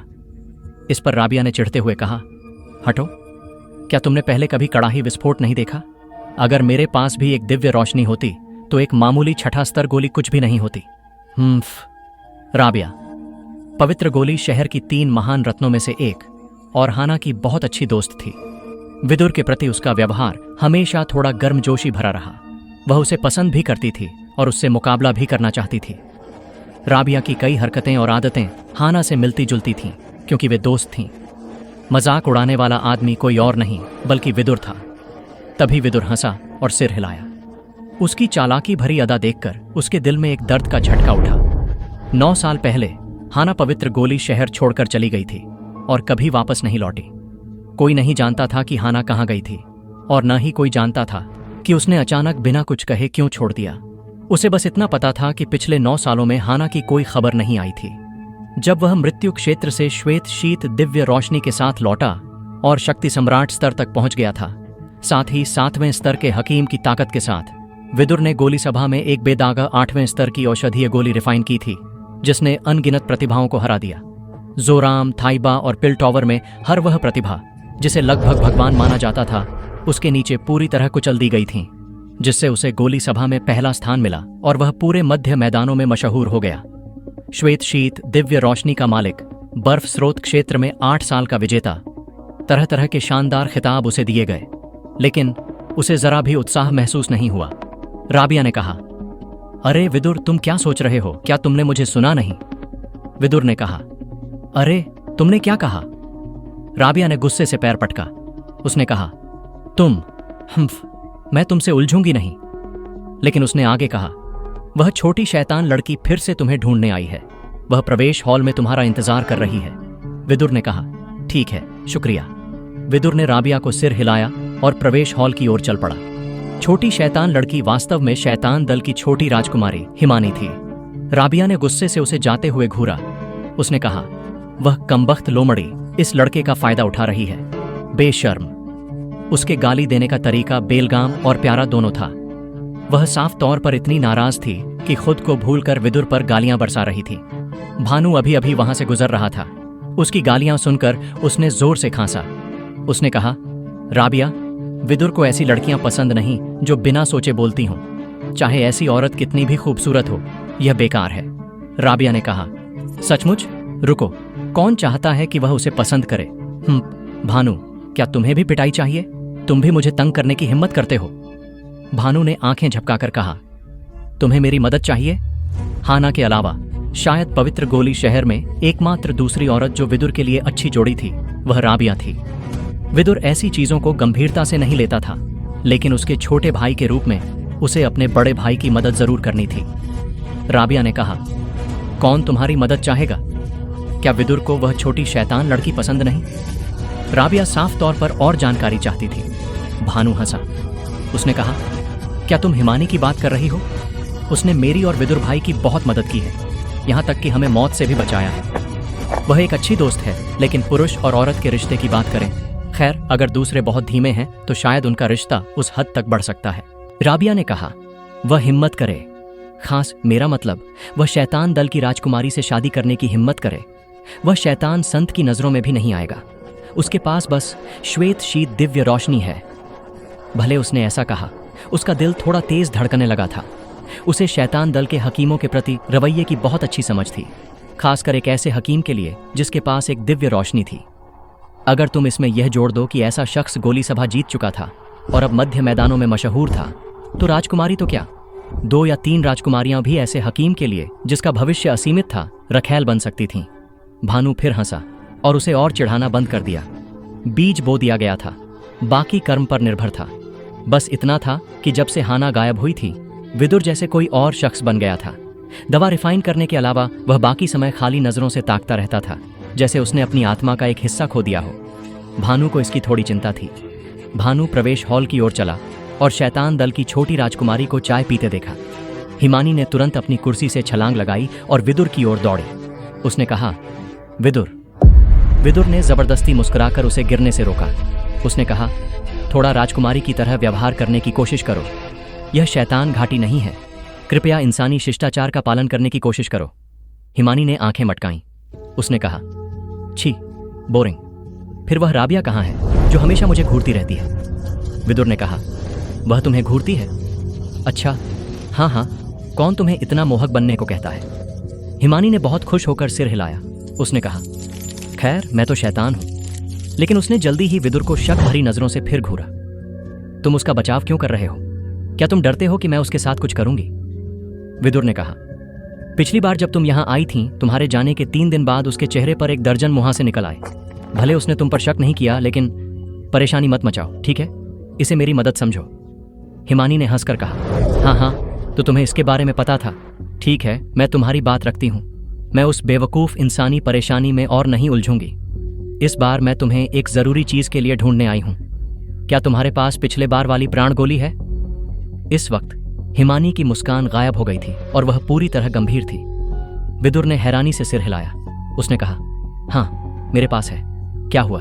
Speaker 1: इस पर राबिया ने चिढ़ते हुए कहा, हटो, क्या तुमने पहले कभी कड़ाही विस्फोट नहीं देखा? अगर मेरे पास भी एक दिव्य रोशनी होती तो एक मामूली छठा स्तर गोली कुछ भी नहीं होती। राबिया, पवित्र गोली शहर की 3 महान रत्नों में से एक और हाना की बहुत अच्छी दोस्त थी। विदुर के प्रति उसका व्यवहार हमेशा थोड़ा गर्मजोशी भरा रहा। वह उसे पसंद भी करती थी और उससे मुकाबला भी करना चाहती थी। राबिया की कई हरकतें और आदतें हाना से मिलती जुलती थीं, क्योंकि वे दोस्त थीं। मजाक उड़ाने वाला आदमी कोई और नहीं बल्कि विदुर था। तभी विदुर हंसा और सिर हिलाया। उसकी चालाकी भरी अदा देखकर उसके दिल में एक दर्द का झटका उठा। 9 साल पहले हाना पवित्र गोली शहर छोड़कर चली गई थी और कभी वापस नहीं लौटी। कोई नहीं जानता था कि हाना कहाँ गई थी, और न ही कोई जानता था कि उसने अचानक बिना कुछ कहे क्यों छोड़ दिया। उसे बस इतना पता था कि पिछले 9 सालों में हाना की कोई खबर नहीं आई थी। जब वह मृत्यु क्षेत्र से श्वेत शीत दिव्य रोशनी के साथ लौटा और शक्ति सम्राट स्तर तक पहुंच गया था, साथ ही 7वें स्तर के हकीम की ताकत के साथ, विदुर ने गोली सभा में एक बेदागा 8वें स्तर की औषधीय गोली रिफाइन की थी, जिसने अनगिनत प्रतिभाओं को हरा दिया। जोराम, थाइबा और पिलटॉवर में हर वह प्रतिभा जिसे लगभग भगवान माना जाता था, उसके नीचे पूरी तरह कुचल दी गई थी, जिससे उसे गोली सभा में पहला स्थान मिला और वह पूरे मध्य मैदानों में मशहूर हो गया। श्वेत शीत दिव्य रोशनी का मालिक, बर्फ स्रोत क्षेत्र में 8 साल का विजेता, तरह तरह के शानदार खिताब उसे दिए गए, लेकिन उसे जरा भी उत्साह महसूस नहीं हुआ। राबिया ने कहा, अरे विदुर, तुम क्या सोच रहे हो? क्या तुमने मुझे सुना नहीं? विदुर ने कहा, अरे तुमने क्या कहा? राबिया ने गुस्से से पैर पटका। उसने कहा, मैं तुमसे उलझूंगी नहीं। लेकिन उसने आगे कहा, वह छोटी शैतान लड़की फिर से तुम्हें ढूंढने आई है। वह प्रवेश हॉल में तुम्हारा इंतजार कर रही है। विदुर ने कहा, ठीक है, शुक्रिया। विदुर ने राबिया को सिर हिलाया और प्रवेश हॉल की ओर चल पड़ा। छोटी शैतान लड़की वास्तव में शैतान दल की छोटी राजकुमारी हिमानी थी। राबिया ने गुस्से से उसे जाते हुए घूरा। उसने कहा, वह कमबख्त लोमड़ी इस लड़के का फायदा उठा रही है, बेशर्म। उसके गाली देने का तरीका बेलगाम और प्यारा दोनों था। वह साफ तौर पर इतनी नाराज थी कि खुद को भूलकर विदुर पर गालियां बरसा रही थी। भानु अभी अभी वहां से गुजर रहा था। उसकी गालियां सुनकर उसने जोर से खांसा। उसने कहा, राबिया, विदुर को ऐसी लड़कियां पसंद नहीं जो बिना सोचे बोलती हों। चाहे ऐसी औरत कितनी भी खूबसूरत हो, यह बेकार है। राबिया ने कहा, सचमुच? रुको, कौन चाहता है कि वह उसे पसंद करे? भानु, क्या तुम्हें भी पिटाई चाहिए? तुम भी मुझे तंग करने की हिम्मत करते हो? भानु ने आंखें झपकाकर कहा, तुम्हें मेरी मदद चाहिए? हाना के अलावा शायद पवित्र गोली शहर में एकमात्र दूसरी औरत जो विदुर के लिए अच्छी जोड़ी थी, वह राबिया थी। विदुर ऐसी चीजों को गंभीरता से नहीं लेता था, लेकिन उसके छोटे भाई के रूप में उसे अपने बड़े भाई की मदद जरूर करनी थी। राबिया ने कहा, कौन तुम्हारी मदद चाहेगा? क्या विदुर को वह छोटी शैतान लड़की पसंद नहीं? राबिया साफ तौर पर और जानकारी चाहती थी। भानु हंसा। उसने कहा, क्या तुम हिमानी की बात कर रही हो? उसने मेरी और विदुर भाई की बहुत मदद की है, यहाँ तक कि हमें मौत से भी बचाया है। वह एक अच्छी दोस्त है, लेकिन पुरुष और औरत के रिश्ते की बात करें, खैर, अगर दूसरे बहुत धीमे हैं तो शायद उनका रिश्ता उस हद तक बढ़ सकता है। राबिया ने कहा, वह हिम्मत करे। खास मेरा मतलब, वह शैतान दल की राजकुमारी से शादी करने की हिम्मत करे। वह शैतान संत की नजरों में भी नहीं आएगा। उसके पास बस श्वेत शीत दिव्य रोशनी है। भले उसने ऐसा कहा, उसका दिल थोड़ा तेज धड़कने लगा था। उसे शैतान दल के हकीमों के प्रति रवैये की बहुत अच्छी समझ थी, खासकर एक ऐसे हकीम के लिए जिसके पास एक दिव्य रोशनी थी। अगर तुम इसमें यह जोड़ दो कि ऐसा शख्स गोली सभा जीत चुका था और अब मध्य मैदानों में मशहूर था, तो राजकुमारी तो क्या, 2 या 3 राजकुमारियां भी ऐसे हकीम के लिए जिसका भविष्य असीमित था, रखैल बन सकती थीं। भानु फिर हंसा और उसे और चिढ़ाना बंद कर दिया। बीज बो दिया गया था, बाकी कर्म पर निर्भर था। बस इतना था कि जब से हाना गायब हुई थी, विदुर जैसे कोई और शख्स बन गया था। दवा रिफाइन करने के अलावा वह बाकी समय खाली नजरों से ताकता रहता था, जैसे उसने अपनी आत्मा का एक हिस्सा खो दिया हो। भानु को इसकी थोड़ी चिंता थी। भानु प्रवेश हॉल की ओर चला और शैतान दल की छोटी राजकुमारी को चाय पीते देखा। हिमानी ने तुरंत अपनी कुर्सी से छलांग लगाई और विदुर की ओर दौड़ी। उसने कहा, विदुर। विदुर ने जबरदस्ती मुस्कुराकर उसे गिरने से रोका। उसने कहा, थोड़ा राजकुमारी की तरह व्यवहार करने की कोशिश करो। यह शैतान घाटी नहीं है। कृपया इंसानी शिष्टाचार का पालन करने की कोशिश करो। हिमानी ने आंखें मटकाईं। उसने कहा, छी, बोरिंग। फिर वह राबिया कहाँ है जो हमेशा मुझे घूरती रहती है? विदुर ने कहा, वह तुम्हें घूरती है? अच्छा, हाँ हाँ, कौन तुम्हें इतना मोहक बनने को कहता है? हिमानी ने बहुत खुश होकर सिर हिलाया। उसने कहा, खैर, मैं तो शैतान हूं। लेकिन उसने जल्दी ही विदुर को शक भरी नजरों से फिर घूरा। तुम उसका बचाव क्यों कर रहे हो? क्या तुम डरते हो कि मैं उसके साथ कुछ करूंगी? विदुर ने कहा, पिछली बार जब तुम यहां आई थीं, तुम्हारे जाने के 3 दिन बाद उसके चेहरे पर एक दर्जन मुहासे निकल आए। भले उसने तुम पर शक नहीं किया, लेकिन परेशानी मत मचाओ, ठीक है? इसे मेरी मदद समझो। हिमानी ने हंसकर कहा, हाँ हाँ, तो तुम्हें इसके बारे में पता था। ठीक है, मैं तुम्हारी बात रखती हूं। मैं उस बेवकूफ इंसानी परेशानी में और नहीं उलझूंगी। इस बार मैं तुम्हें एक जरूरी चीज के लिए ढूंढने आई हूं। क्या तुम्हारे पास पिछले बार वाली प्राण गोली है? इस वक्त हिमानी की मुस्कान गायब हो गई थी और वह पूरी तरह गंभीर थी। विदुर ने हैरानी से सिर हिलाया। उसने कहा, हाँ, मेरे पास है। क्या हुआ?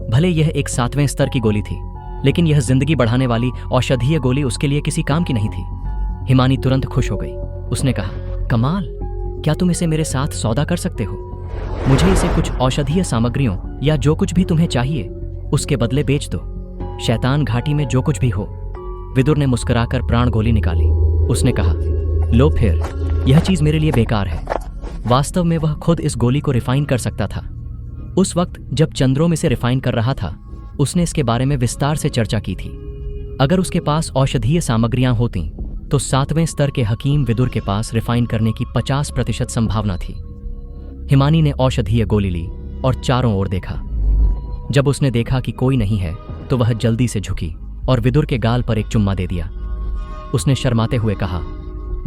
Speaker 1: भले यह एक 7वें स्तर की गोली थी, लेकिन यह जिंदगी बढ़ाने वाली औषधीय गोली उसके लिए किसी काम की नहीं थी। हिमानी तुरंत खुश हो गई। उसने कहा, कमाल, क्या तुम इसे मेरे साथ सौदा कर सकते हो? मुझे इसे कुछ औषधीय सामग्रियों या जो कुछ भी तुम्हें चाहिए उसके बदले बेच दो। शैतान घाटी में जो कुछ भी हो। विदुर ने मुस्कुराकर प्राण गोली निकाली। उसने कहा, लो फिर, यह चीज मेरे लिए बेकार है। वास्तव में वह खुद इस गोली को रिफाइन कर सकता था। उस वक्त जब चंद्रोम इसे रिफाइन कर रहा था, उसने इसके बारे में विस्तार से चर्चा की थी। अगर उसके पास औषधीय सामग्रियां होती तो 7वें स्तर के हकीम विदुर के पास रिफाइन करने की 50% संभावना थी। हिमानी ने औषधीय गोली ली और चारों ओर देखा। जब उसने देखा कि कोई नहीं है, तो वह जल्दी से झुकी और विदुर के गाल पर एक चुम्मा दे दिया। उसने शर्माते हुए कहा,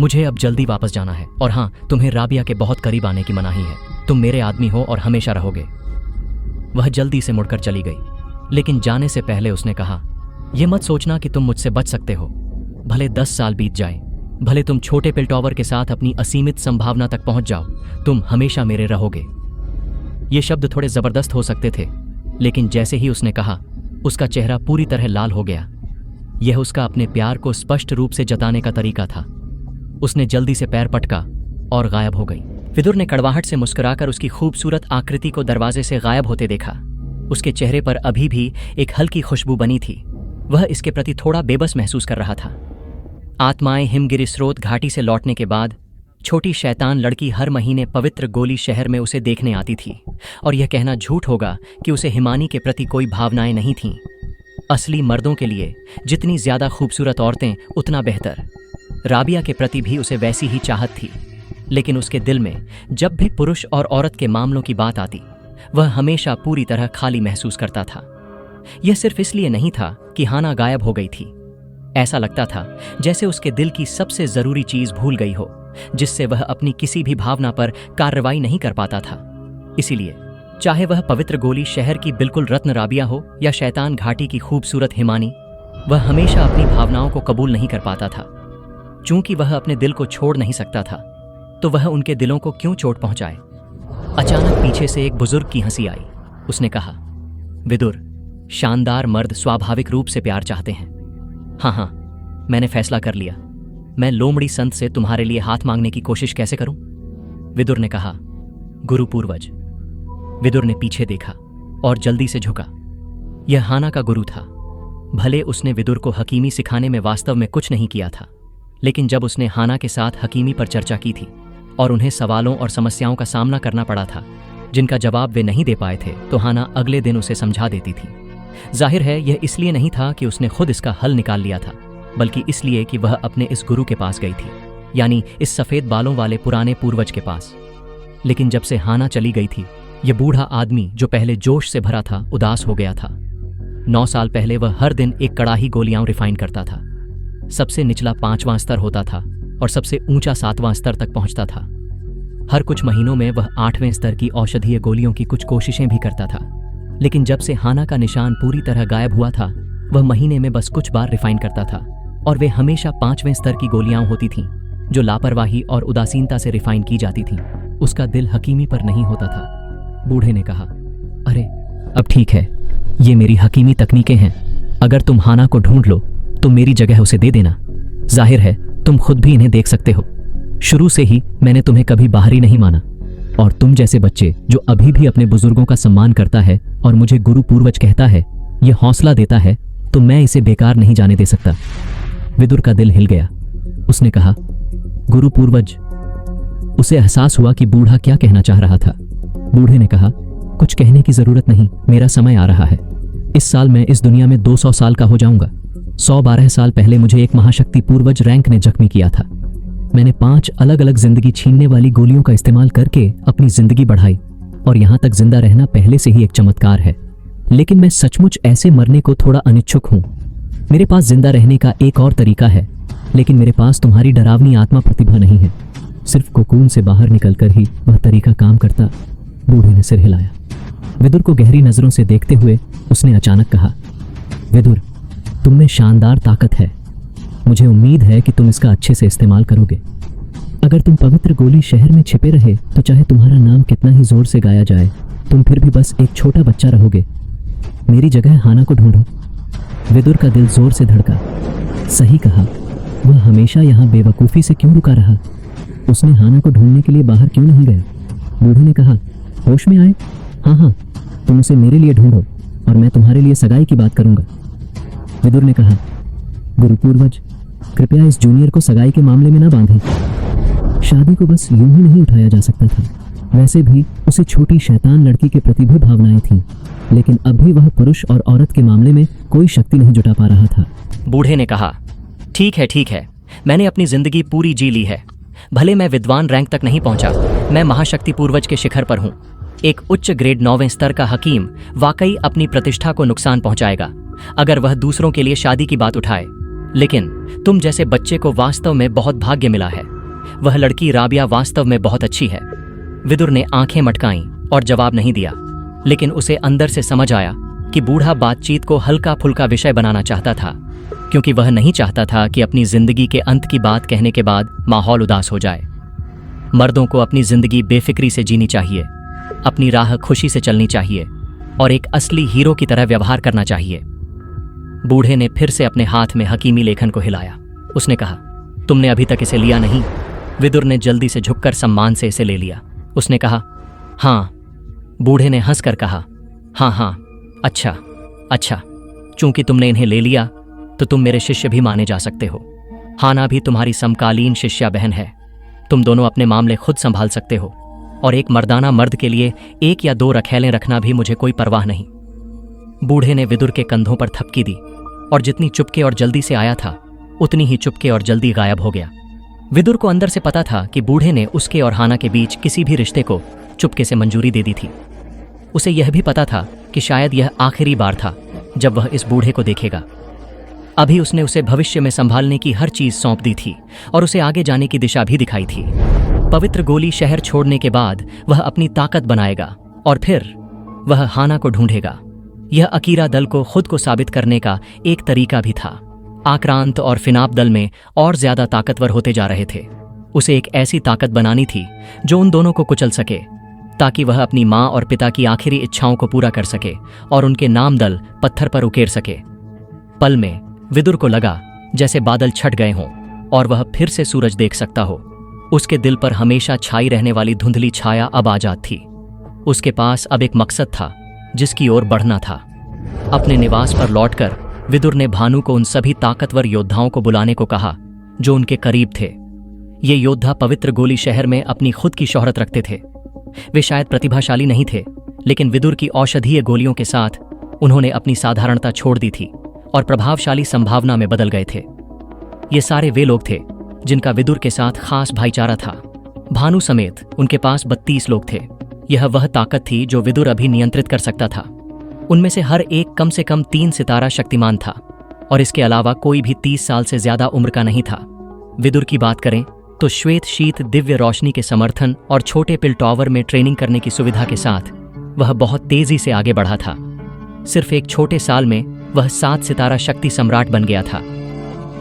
Speaker 1: मुझे अब जल्दी वापस जाना है, और हाँ, तुम्हें राबिया के बहुत करीब आने की मनाही है। तुम मेरे आदमी हो और हमेशा रहोगे। वह जल्दी से मुड़कर चली गई, लेकिन जाने से पहले उसने कहा, यह मत सोचना कि तुम मुझसे बच सकते हो। भले 10 साल बीत जाए, भले तुम छोटे पिलटॉवर के साथ अपनी असीमित संभावना तक पहुंच जाओ, तुम हमेशा मेरे रहोगे। ये शब्द थोड़े जबरदस्त हो सकते थे, लेकिन जैसे ही उसने कहा, उसका चेहरा पूरी तरह लाल हो गया। यह उसका अपने प्यार को स्पष्ट रूप से जताने का तरीका था। उसने जल्दी से पैर पटका और गायब हो गई। विदुर ने कड़वाहट से मुस्कुराकर उसकी खूबसूरत आकृति को दरवाजे से गायब होते देखा। उसके चेहरे पर अभी भी एक हल्की खुशबू बनी थी। वह इसके प्रति थोड़ा बेबस महसूस कर रहा था। आत्माएं हिमगिरी स्रोत घाटी से लौटने के बाद छोटी शैतान लड़की हर महीने पवित्र गोली शहर में उसे देखने आती थी, और यह कहना झूठ होगा कि उसे हिमानी के प्रति कोई भावनाएं नहीं थीं। असली मर्दों के लिए जितनी ज्यादा खूबसूरत औरतें उतना बेहतर। राबिया के प्रति भी उसे वैसी ही चाहत थी, लेकिन उसके दिल में जब भी पुरुष और औरत के मामलों की बात आती, वह हमेशा पूरी तरह खाली महसूस करता था। यह सिर्फ इसलिए नहीं था कि हाना गायब हो गई थी। ऐसा लगता था जैसे उसके दिल की सबसे जरूरी चीज भूल गई हो, जिससे वह अपनी किसी भी भावना पर कार्रवाई नहीं कर पाता था। इसीलिए चाहे वह पवित्र गोली शहर की बिल्कुल रत्न राबिया हो या शैतान घाटी की खूबसूरत हिमानी, वह हमेशा अपनी भावनाओं को कबूल नहीं कर पाता था। चूंकि वह अपने दिल को छोड़ नहीं सकता था, तो वह उनके दिलों को क्यों चोट पहुंचाए। अचानक पीछे से एक बुजुर्ग की हंसी आई। उसने कहा, विदुर, शानदार मर्द स्वाभाविक रूप से प्यार चाहते हैं। हाँ, मैंने फैसला कर लिया। मैं लोमड़ी संत से तुम्हारे लिए हाथ मांगने की कोशिश कैसे करूं? विदुर ने कहा, गुरु पूर्वज। विदुर ने पीछे देखा और जल्दी से झुका। यह हाना का गुरु था। भले उसने विदुर को हकीमी सिखाने में वास्तव में कुछ नहीं किया था, लेकिन जब उसने हाना के साथ हकीमी पर चर्चा की थी और उन्हें सवालों और समस्याओं का सामना करना पड़ा था जिनका जवाब वे नहीं दे पाए थे, तो हाना अगले दिन उसे समझा देती थी। जाहिर है यह इसलिए नहीं था कि उसने खुद इसका हल निकाल लिया था, बल्कि इसलिए कि वह अपने इस गुरु के पास गई थी, यानी इस सफेद बालों वाले पुराने पूर्वज के पास। लेकिन जब से हाना चली गई थी, यह बूढ़ा आदमी जो पहले जोश से भरा था उदास हो गया था। 9 साल पहले वह हर दिन एक कड़ाही गोलियां रिफाइन करता था। सबसे निचला 5वां स्तर होता था और सबसे ऊंचा 7वां स्तर तक पहुंचता था। हर कुछ महीनों में वह 8वें स्तर की औषधीय गोलियों की कुछ कोशिशें भी करता था, लेकिन जब से हाना का निशान पूरी तरह गायब हुआ था, वह महीने में बस कुछ बार रिफाइन करता था और वे हमेशा 5वें स्तर की गोलियां होती थीं, जो लापरवाही और उदासीनता से रिफाइन की जाती थीं। उसका दिल हकीमी पर नहीं होता था। बूढ़े ने कहा, अरे अब ठीक है, ये मेरी हकीमी तकनीकें हैं। अगर तुम हाना को ढूंढ लो तो मेरी जगह उसे दे देना। जाहिर है तुम खुद भी इन्हें देख सकते हो। शुरू से ही मैंने तुम्हें कभी बाहरी नहीं माना, और तुम जैसे बच्चे जो अभी भी अपने बुजुर्गों का सम्मान करता है और मुझे गुरु पूर्वज कहता है, ये हौसला देता है, तो मैं इसे बेकार नहीं जाने दे सकता। विदुर का दिल हिल गया। उसने कहा, गुरु पूर्वज। उसे एहसास हुआ कि बूढ़ा क्या कहना चाह रहा था। बूढ़े ने कहा, कुछ कहने की जरूरत नहीं, मेरा समय आ रहा है। इस साल मैं इस दुनिया में 200 साल का हो जाऊंगा। 112 साल पहले मुझे एक महाशक्ति पूर्वज रैंक ने जख्मी किया था। मैंने 5 अलग अलग जिंदगी छीनने वाली गोलियों का इस्तेमाल करके अपनी जिंदगी बढ़ाई, और यहां तक जिंदा रहना पहले से ही एक चमत्कार है। लेकिन मैं सचमुच ऐसे मरने को थोड़ा अनिच्छुक हूं। मेरे पास जिंदा रहने का एक और तरीका है, लेकिन मेरे पास तुम्हारी डरावनी आत्मा प्रतिभा नहीं है। सिर्फ कोकून से बाहर निकलकर ही वह तरीका काम करता। बूढ़े ने सिर हिलाया। विदुर को गहरी नजरों से देखते हुए उसने अचानक कहा, विदुर, तुम में शानदार ताकत है। मुझे उम्मीद है कि तुम इसका अच्छे से इस्तेमाल करोगे। अगर तुम पवित्र गोली शहर में छिपे रहे तो चाहे तुम्हारा नाम कितना ही जोर से गाया जाए, तुम फिर भी बस एक छोटा बच्चा रहोगे। मेरी जगह हाना को ढूंढो। विदुर का दिल जोर से धड़का। सही कहा, वह हमेशा यहाँ बेवकूफ़ी से क्यों रुका रहा? उसने हाना को ढूंढने के लिए बाहर क्यों नहीं गया? बूढ़े ने कहा, होश में आए? हाँ, तुम उसे मेरे लिए ढूंढो और मैं तुम्हारे लिए सगाई की बात करूंगा। विदुर ने कहा, गुरु पूर्वज, कृपया इस जूनियर को सगाई के मामले में न बांधें। शादी को बस यूं ही नहीं उठाया जा सकता था। वैसे भी उसे छोटी शैतान लड़की के प्रति भी भावनाएं थीं, लेकिन अब भी वह पुरुष और औरत के मामले में कोई शक्ति नहीं जुटा पा रहा था। बूढ़े ने कहा, ठीक है, मैंने अपनी जिंदगी पूरी जी ली है। भले मैं विद्वान रैंक तक नहीं पहुंचा, मैं महाशक्ति पूर्वज के शिखर पर हूं। एक उच्च ग्रेड 9वें स्तर का हकीम वाकई अपनी प्रतिष्ठा को नुकसान पहुंचाएगा अगर वह दूसरों के लिए शादी की बात उठाए। लेकिन तुम जैसे बच्चे को वास्तव में बहुत भाग्य मिला है। वह लड़की राबिया वास्तव में बहुत अच्छी है। विदुर ने आंखें मटकाईं और जवाब नहीं दिया, लेकिन उसे अंदर से समझ आया कि बूढ़ा बातचीत को हल्का फुल्का विषय बनाना चाहता था, क्योंकि वह नहीं चाहता था कि अपनी जिंदगी के अंत की बात कहने के बाद माहौल उदास हो जाए। मर्दों को अपनी जिंदगी बेफिक्री से जीनी चाहिए, अपनी राह खुशी से चलनी चाहिए और एक असली हीरो की तरह व्यवहार करना चाहिए। बूढ़े ने फिर से अपने हाथ में हकीमी लेखन को हिलाया। उसने कहा, तुमने अभी तक इसे लिया नहीं? विदुर ने जल्दी से झुककर सम्मान से इसे ले लिया। उसने कहा, हाँ। बूढ़े ने हंसकर कहा, हाँ, अच्छा, चूंकि तुमने इन्हें ले लिया तो तुम मेरे शिष्य भी माने जा सकते हो। हाना भी तुम्हारी समकालीन शिष्या बहन है। तुम दोनों अपने मामले खुद संभाल सकते हो, और एक मर्दाना मर्द के लिए 1 या 2 रखैलें रखना भी मुझे कोई परवाह नहीं। बूढ़े ने विदुर के कंधों पर थपकी दी, और जितनी चुपके और जल्दी से आया था उतनी ही चुपके और जल्दी गायब हो गया। विदुर को अंदर से पता था कि बूढ़े ने उसके और हाना के बीच किसी भी रिश्ते को चुपके से मंजूरी दे दी थी। उसे यह भी पता था कि शायद यह आखिरी बार था जब वह इस बूढ़े को देखेगा। अभी उसने उसे भविष्य में संभालने की हर चीज सौंप दी थी और उसे आगे जाने की दिशा भी दिखाई थी। पवित्र गोली शहर छोड़ने के बाद वह अपनी ताकत बनाएगा और फिर वह हाना को ढूंढेगा। यह अकीरा दल को खुद को साबित करने का एक तरीका भी था। आक्रांत और फिनाप दल में और ज्यादा ताकतवर होते जा रहे थे। उसे एक ऐसी ताकत बनानी थी जो उन दोनों को कुचल सके, ताकि वह अपनी माँ और पिता की आखिरी इच्छाओं को पूरा कर सके और उनके नाम दल पत्थर पर उकेर सके। पल में विदुर को लगा जैसे बादल छट गए हों और वह फिर से सूरज देख सकता हो। उसके दिल पर हमेशा छाई रहने वाली धुंधली छाया अब आजाद थी। उसके पास अब एक मकसद था जिसकी ओर बढ़ना था। अपने निवास पर लौटकर विदुर ने भानु को उन सभी ताकतवर योद्धाओं को बुलाने को कहा जो उनके करीब थे। ये योद्धा पवित्र गोली शहर में अपनी खुद की शोहरत रखते थे। वे शायद प्रतिभाशाली नहीं थे, लेकिन विदुर की औषधीय गोलियों के साथ उन्होंने अपनी साधारणता छोड़ दी थी और प्रभावशाली संभावना में बदल गए थे। ये सारे वे लोग थे जिनका विदुर के साथ खास भाईचारा था। भानु समेत उनके पास 32 लोग थे। यह वह ताकत थी जो विदुर अभी नियंत्रित कर सकता था। उनमें से हर एक कम से कम 3 सितारा शक्तिमान था और इसके अलावा कोई भी 30 साल से ज्यादा उम्र का नहीं था। विदुर की बात करें तो श्वेत शीत दिव्य रोशनी के समर्थन और छोटे पिल टॉवर में ट्रेनिंग करने की सुविधा के साथ वह बहुत तेजी से आगे बढ़ा था। सिर्फ एक छोटे साल में वह 7 सितारा शक्ति सम्राट बन गया था।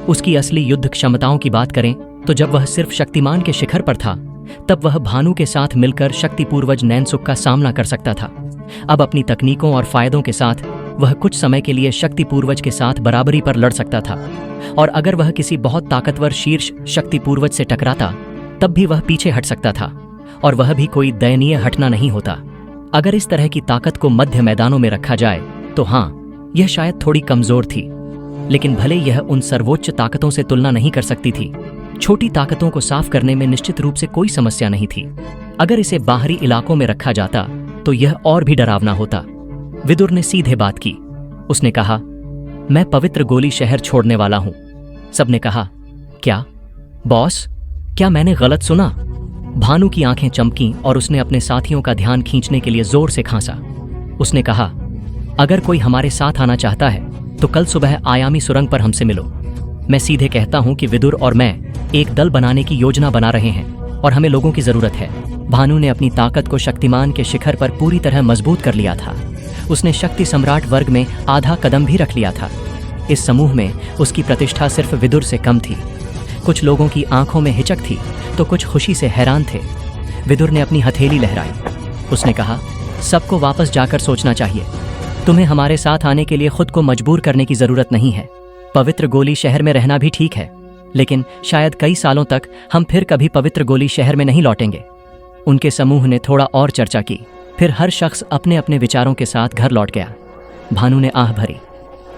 Speaker 1: उसकी असली युद्ध क्षमताओं की बात करें तो जब वह सिर्फ शक्तिमान के शिखर पर था तब वह भानु के साथ मिलकर शक्ति पूर्वज नैनसुख का सामना कर सकता था। अब अपनी तकनीकों और फायदों के साथ वह कुछ समय के लिए शक्ति पूर्वज के साथ बराबरी पर लड़ सकता था, और अगर वह किसी बहुत ताकतवर शीर्ष शक्ति पूर्वज से टकराता तब भी वह पीछे हट सकता था, और वह भी कोई दयनीय हटना नहीं होता। अगर इस तरह की ताकत को मध्य मैदानों में रखा जाए तो हाँ, यह शायद थोड़ी कमजोर थी, लेकिन भले यह उन सर्वोच्च ताकतों से तुलना नहीं कर सकती थी, छोटी ताकतों को साफ करने में निश्चित रूप से कोई समस्या नहीं थी। अगर इसे बाहरी इलाकों में रखा जाता तो यह और भी डरावना होता। विदुर ने सीधे बात की। उसने कहा, मैं पवित्र गोली शहर छोड़ने वाला हूं। सबने कहा, क्या बॉस, क्या मैंने गलत सुना? भानु की आंखें चमकीं और उसने अपने साथियों का ध्यान खींचने के लिए जोर से खांसा। उसने कहा, अगर कोई हमारे साथ आना चाहता है तो कल सुबह आयामी सुरंग पर हमसे मिलो। मैं सीधे कहता हूं कि विदुर और मैं एक दल बनाने की योजना बना रहे हैं और हमें लोगों की जरूरत है। भानु ने अपनी ताकत को शक्तिमान के शिखर पर पूरी तरह मजबूत कर लिया था। उसने शक्ति सम्राट वर्ग में आधा कदम भी रख लिया था। इस समूह में उसकी प्रतिष्ठा सिर्फ विदुर से कम थी। कुछ लोगों की आंखों में हिचक थी तो कुछ खुशी से हैरान थे। विदुर ने अपनी हथेली लहराई। उसने कहा, सबको वापस जाकर सोचना चाहिए। तुम्हें हमारे साथ आने के लिए खुद को मजबूर करने की जरूरत नहीं है। पवित्र गोली शहर में रहना भी ठीक है, लेकिन शायद कई सालों तक हम फिर कभी पवित्र गोली शहर में नहीं लौटेंगे। उनके समूह ने थोड़ा और चर्चा की, फिर हर शख्स अपने अपने विचारों के साथ घर लौट गया। भानु ने आह भरी।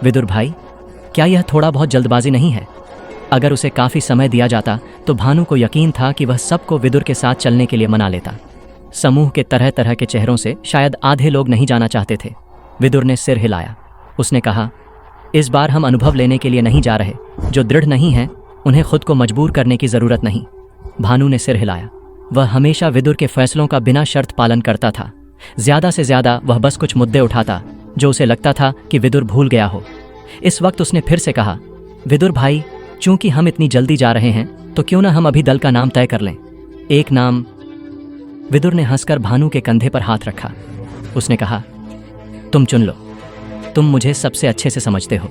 Speaker 1: विदुर भाई, क्या यह थोड़ा बहुत जल्दबाजी नहीं है? अगर उसे काफी समय दिया जाता तो भानु को यकीन था कि वह सबको विदुर के साथ चलने के लिए मना लेता। समूह के तरह तरह के चेहरों से शायद आधे लोग नहीं जाना चाहते थे। विदुर ने सिर हिलाया। उसने कहा, इस बार हम अनुभव लेने के लिए नहीं जा रहे। जो दृढ़ नहीं हैं, उन्हें खुद को मजबूर करने की जरूरत नहीं। भानु ने सिर हिलाया। वह हमेशा विदुर के फैसलों का बिना शर्त पालन करता था। ज्यादा से ज्यादा वह बस कुछ मुद्दे उठाता जो उसे लगता था कि विदुर भूल गया हो। इस वक्त उसने फिर से कहा, विदुर भाई, चूंकि हम इतनी जल्दी जा रहे हैं तो क्यों ना हम अभी दल का नाम तय कर लें। एक नाम। विदुर ने हंसकर भानु के कंधे पर हाथ रखा। उसने कहा, तुम चुन लो। तुम मुझे सबसे अच्छे से समझते हो।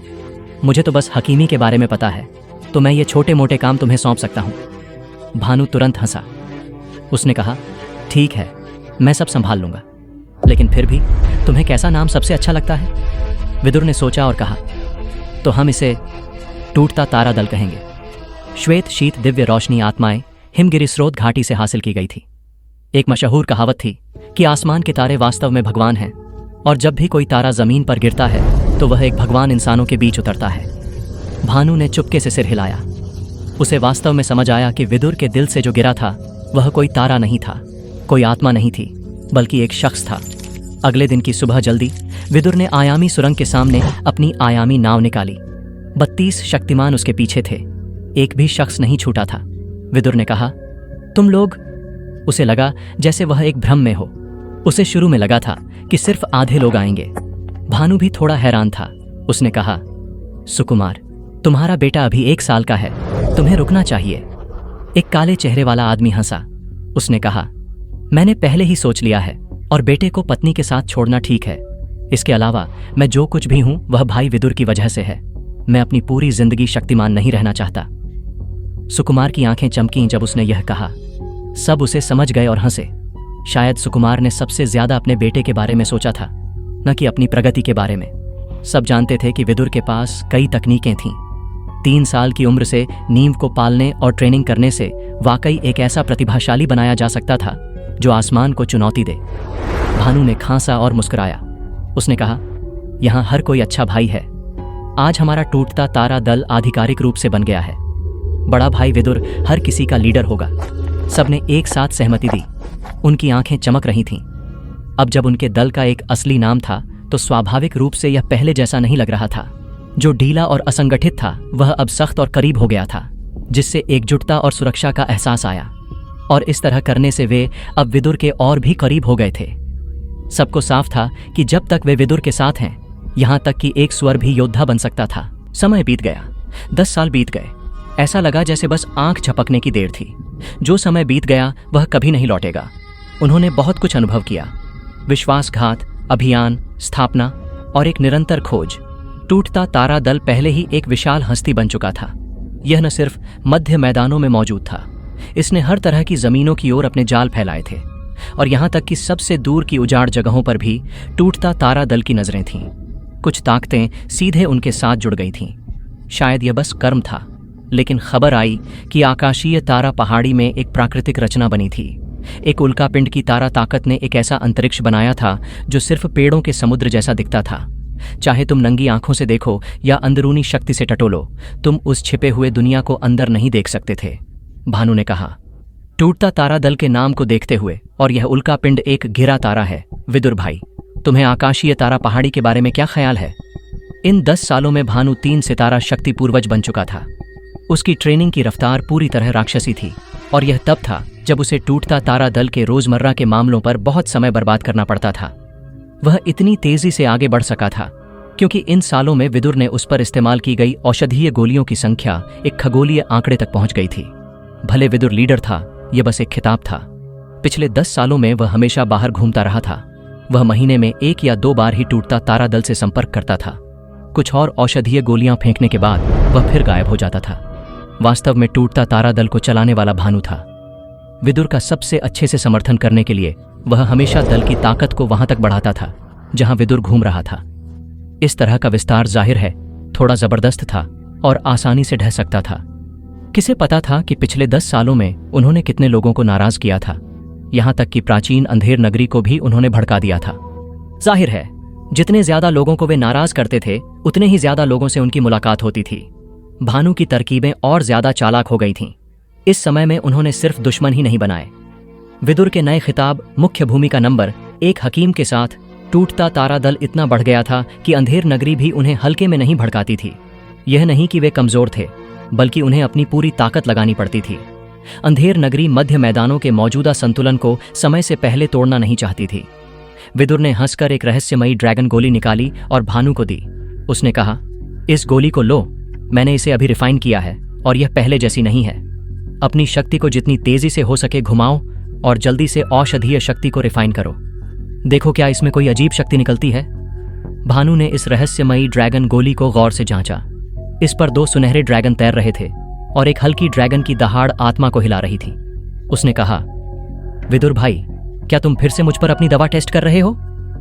Speaker 1: मुझे तो बस हकीमी के बारे में पता है, तो मैं ये छोटे मोटे काम तुम्हें सौंप सकता हूं। भानु तुरंत हंसा। उसने कहा, ठीक है, मैं सब संभाल लूंगा, लेकिन फिर भी तुम्हें कैसा नाम सबसे अच्छा लगता है? विदुर ने सोचा और कहा, तो हम इसे टूटता तारा दल कहेंगे। श्वेत शीत दिव्य रोशनी आत्माएं हिमगिरी स्रोत घाटी से हासिल की गई थी। एक मशहूर कहावत थी कि आसमान के तारे वास्तव में भगवान हैं, और जब भी कोई तारा जमीन पर गिरता है तो वह एक भगवान इंसानों के बीच उतरता है। भानु ने चुपके से सिर हिलाया। उसे वास्तव में समझ आया कि विदुर के दिल से जो गिरा था वह कोई तारा नहीं था, कोई आत्मा नहीं थी, बल्कि एक शख्स था। अगले दिन की सुबह जल्दी विदुर ने आयामी सुरंग के सामने अपनी आयामी नाव निकाली। 32 शक्तिमान उसके पीछे थे। एक भी शख्स नहीं छूटा था। विदुर ने कहा, तुम लोग। उसे लगा जैसे वह एक भ्रम में हो। उसे शुरू में लगा था कि सिर्फ आधे लोग आएंगे। भानु भी थोड़ा हैरान था। उसने कहा, सुकुमार, तुम्हारा बेटा अभी 1 साल का है, तुम्हें रुकना चाहिए। एक काले चेहरे वाला आदमी हंसा। उसने कहा, मैंने पहले ही सोच लिया है और बेटे को पत्नी के साथ छोड़ना ठीक है। इसके अलावा मैं जो कुछ भी हूं वह भाई विदुर की वजह से है। मैं अपनी पूरी जिंदगी शक्तिमान नहीं रहना चाहता। सुकुमार की आंखें चमकीं जब उसने यह कहा। सब उसे समझ गए और हंसे। शायद सुकुमार ने सबसे ज्यादा अपने बेटे के बारे में सोचा था, न कि अपनी प्रगति के बारे में। सब जानते थे कि विदुर के पास कई तकनीकें थीं। 3 साल की उम्र से नींव को पालने और ट्रेनिंग करने से वाकई एक ऐसा प्रतिभाशाली बनाया जा सकता था जो आसमान को चुनौती दे। भानु ने खांसा और मुस्कुराया। उसने कहा, यहाँ हर कोई अच्छा भाई है। आज हमारा टूटता तारा दल आधिकारिक रूप से बन गया है। बड़ा भाई विदुर हर किसी का लीडर होगा। सबने एक साथ सहमति दी। उनकी आंखें चमक रही थीं। अब जब उनके दल का एक असली नाम था तो स्वाभाविक रूप से यह पहले जैसा नहीं लग रहा था। जो ढीला और असंगठित था वह अब सख्त और करीब हो गया था, जिससे एकजुटता और सुरक्षा का एहसास आया। और इस तरह करने से वे अब विदुर के और भी करीब हो गए थे। सबको साफ था कि जब तक वे विदुर के साथ हैं, यहां तक कि एक स्वर भी योद्धा बन सकता था। समय बीत गया, 10 साल बीत गए। ऐसा लगा जैसे बस आंख झपकने की देर थी। जो समय बीत गया वह कभी नहीं लौटेगा। उन्होंने बहुत कुछ अनुभव किया, विश्वासघात, अभियान, स्थापना और एक निरंतर खोज। टूटता तारा दल पहले ही एक विशाल हस्ती बन चुका था। यह न सिर्फ मध्य मैदानों में मौजूद था, इसने हर तरह की जमीनों की ओर अपने जाल फैलाए थे और यहां तक कि सबसे दूर की उजाड़ जगहों पर भी टूटता तारा दल की नजरें थीं। कुछ ताकतें सीधे उनके साथ जुड़ गई थीं। शायद यह बस कर्म था, लेकिन खबर आई कि आकाशीय तारा पहाड़ी में एक प्राकृतिक रचना बनी थी। एक उल्कापिंड की तारा ताकत ने एक ऐसा अंतरिक्ष बनाया था जो सिर्फ पेड़ों के समुद्र जैसा दिखता था। चाहे तुम नंगी आंखों से देखो या अंदरूनी शक्ति से टटोलो, तुम उस छिपे हुए दुनिया को अंदर नहीं देख सकते थे। भानु ने कहा, टूटता तारा दल के नाम को देखते हुए, और यह उल्कापिंड एक घिरा तारा है। विदुर भाई, तुम्हें आकाशीय तारा पहाड़ी के बारे में क्या ख्याल है? इन 10 सालों में भानु 3 सितारा शक्ति पूर्वज बन चुका था। उसकी ट्रेनिंग की रफ्तार पूरी तरह राक्षसी थी और यह तब था जब उसे टूटता तारा दल के रोजमर्रा के मामलों पर बहुत समय बर्बाद करना पड़ता था। वह इतनी तेजी से आगे बढ़ सका था क्योंकि इन सालों में विदुर ने उस पर इस्तेमाल की गई औषधीय गोलियों की संख्या एक खगोलीय आंकड़े तक पहुंच गई थी। भले विदुर लीडर था, यह बस एक खिताब था। पिछले 10 सालों में वह हमेशा बाहर घूमता रहा था। वह महीने में 1 या 2 बार ही टूटता तारा दल से संपर्क करता था। कुछ और औषधीय गोलियां फेंकने के बाद वह फिर गायब हो जाता था। वास्तव में टूटता तारा दल को चलाने वाला भानु था। विदुर का सबसे अच्छे से समर्थन करने के लिए वह हमेशा दल की ताकत को वहां तक बढ़ाता था जहां विदुर घूम रहा था। इस तरह का विस्तार जाहिर है थोड़ा जबरदस्त था और आसानी से ढह सकता था। किसे पता था कि पिछले 10 सालों में उन्होंने कितने लोगों को नाराज किया था। यहां तक कि प्राचीन अंधेर नगरी को भी उन्होंने भड़का दिया था। जाहिर है जितने ज्यादा लोगों को वे नाराज करते थे, उतने ही ज्यादा लोगों से उनकी मुलाकात होती थी। भानु की तरकीबें और ज्यादा चालाक हो गई थीं। इस समय में उन्होंने सिर्फ दुश्मन ही नहीं बनाए। विदुर के नए खिताब मुख्य भूमिका नंबर 1 हकीम के साथ टूटता तारा दल इतना बढ़ गया था कि अंधेर नगरी भी उन्हें हल्के में नहीं भड़काती थी। यह नहीं कि वे कमजोर थे, बल्कि उन्हें अपनी पूरी ताकत लगानी पड़ती थी। अंधेर नगरी मध्य मैदानों के मौजूदा संतुलन को समय से पहले तोड़ना नहीं चाहती थी। विदुर ने हंसकर एक रहस्यमयी ड्रैगन गोली निकाली और भानु को दी। उसने कहा, इस गोली को लो, मैंने इसे अभी रिफाइन किया है और यह पहले जैसी नहीं है। अपनी शक्ति को जितनी तेजी से हो सके घुमाओ और जल्दी से औषधीय शक्ति को रिफाइन करो। देखो क्या इसमें कोई अजीब शक्ति निकलती है। भानु ने इस रहस्यमयी ड्रैगन गोली को गौर से जांचा। इस पर 2 सुनहरे ड्रैगन तैर रहे थे और एक हल्की ड्रैगन की दहाड़ आत्मा को हिला रही थी। उसने कहा, विदुर भाई, क्या तुम फिर से मुझ पर अपनी दवा टेस्ट कर रहे हो?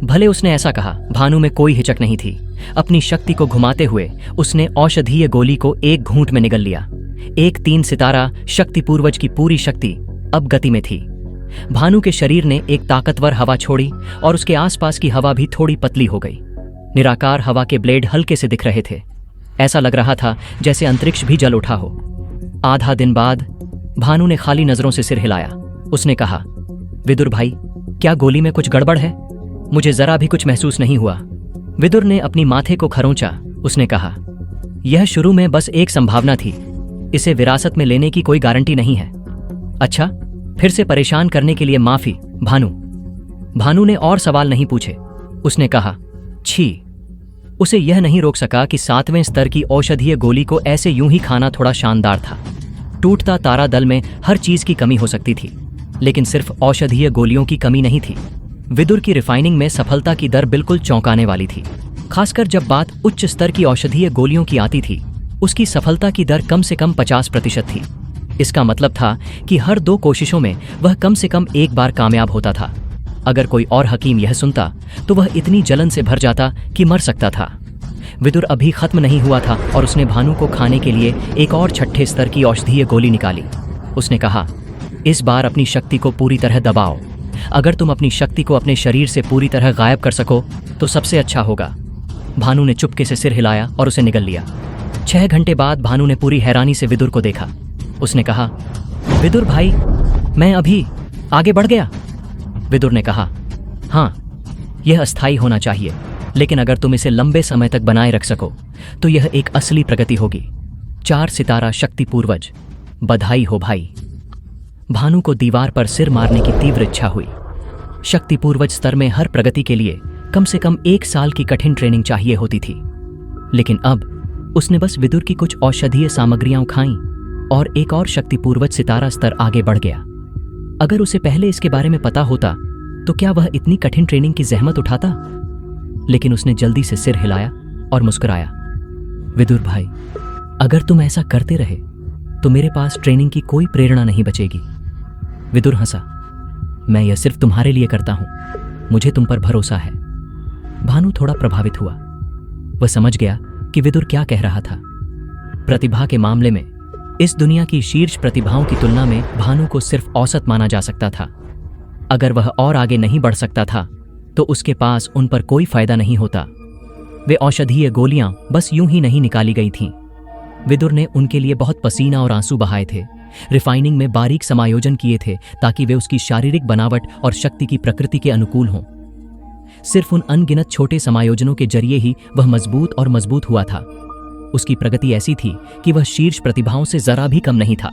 Speaker 1: भले उसने ऐसा कहा, भानु में कोई हिचक नहीं थी। अपनी शक्ति को घुमाते हुए उसने औषधीय गोली को एक घूंट में निगल लिया। एक 3 सितारा शक्ति पूर्वज की पूरी शक्ति अब गति में थी। भानु के शरीर ने एक ताकतवर हवा छोड़ी और उसके आसपास की हवा भी थोड़ी पतली हो गई। निराकार हवा के ब्लेड हल्के से दिख रहे थे। ऐसा लग रहा था जैसे अंतरिक्ष भी जल उठा हो। आधा दिन बाद भानु ने खाली नजरों से सिर हिलाया। उसने कहा, विदुर भाई, क्या गोली में कुछ गड़बड़ है? मुझे जरा भी कुछ महसूस नहीं हुआ। विदुर ने अपनी माथे को खरोंचा। उसने कहा, यह शुरू में बस एक संभावना थी। इसे विरासत में लेने की कोई गारंटी नहीं है। अच्छा, फिर से परेशान करने के लिए माफी भानु। भानु ने और सवाल नहीं पूछे। उसने कहा, छी। उसे यह नहीं रोक सका कि 7वें स्तर की औषधीय गोली को ऐसे यूं ही खाना थोड़ा शानदार था। टूटता तारा दल में हर चीज की कमी हो सकती थी, लेकिन सिर्फ औषधीय गोलियों की कमी नहीं थी। विदुर की रिफाइनिंग में सफलता की दर बिल्कुल चौंकाने वाली थी। खासकर जब बात उच्च स्तर की औषधीय गोलियों की आती थी, उसकी सफलता की दर कम से कम 50% थी। इसका मतलब था कि हर 2 कोशिशों में वह कम से कम 1 बार कामयाब होता था। अगर कोई और हकीम यह सुनता तो वह इतनी जलन से भर जाता कि मर सकता था। विदुर अभी खत्म नहीं हुआ था और उसने भानु को खाने के लिए एक और 6ठे स्तर की औषधीय गोली निकाली। उसने कहा, इस बार अपनी शक्ति को पूरी तरह दबाओ। अगर तुम अपनी शक्ति को अपने शरीर से पूरी तरह गायब कर सको तो सबसे अच्छा होगा। भानु ने चुपके से सिर हिलाया और उसे निगल लिया। 6 घंटे बाद भानु ने पूरी हैरानी से विदुर को देखा। उसने कहा, विदुर भाई, मैं अभी आगे बढ़ गया। विदुर ने कहा, हाँ, यह अस्थायी होना चाहिए, लेकिन अगर तुम इसे लंबे समय तक बनाए रख सको तो यह एक असली प्रगति होगी। 4 सितारा शक्ति पूर्वज, बधाई हो भाई। भानु को दीवार पर सिर मारने की तीव्र इच्छा हुई। शक्ति पूर्वज स्तर में हर प्रगति के लिए कम से कम 1 साल की कठिन ट्रेनिंग चाहिए होती थी, लेकिन अब उसने बस विदुर की कुछ औषधीय सामग्रियां खाईं और एक और शक्ति पूर्वज सितारा स्तर आगे बढ़ गया। अगर उसे पहले इसके बारे में पता होता तो क्या वह इतनी कठिन ट्रेनिंग की जहमत उठाता? लेकिन उसने जल्दी से सिर हिलाया और मुस्कुराया। विदुर भाई, अगर तुम ऐसा करते रहे तो मेरे पास ट्रेनिंग की कोई प्रेरणा नहीं बचेगी। विदुर हंसा। मैं यह सिर्फ तुम्हारे लिए करता हूं, मुझे तुम पर भरोसा है। भानु थोड़ा प्रभावित हुआ। वह समझ गया कि विदुर क्या कह रहा था। प्रतिभा के मामले में इस दुनिया की शीर्ष प्रतिभाओं की तुलना में भानु को सिर्फ औसत माना जा सकता था। अगर वह और आगे नहीं बढ़ सकता था तो उसके पास उन पर कोई फायदा नहीं होता। वे औषधीय गोलियां बस यूं ही नहीं निकाली गई थीं। विदुर ने उनके लिए बहुत पसीना और आंसू बहाए थे, रिफाइनिंग में बारीक समायोजन किए थे ताकि वे उसकी शारीरिक बनावट और शक्ति की प्रकृति के अनुकूल हों। सिर्फ उन अनगिनत छोटे समायोजनों के जरिए ही वह मजबूत और मजबूत हुआ था। उसकी प्रगति ऐसी थी कि वह शीर्ष प्रतिभाओं से जरा भी कम नहीं था।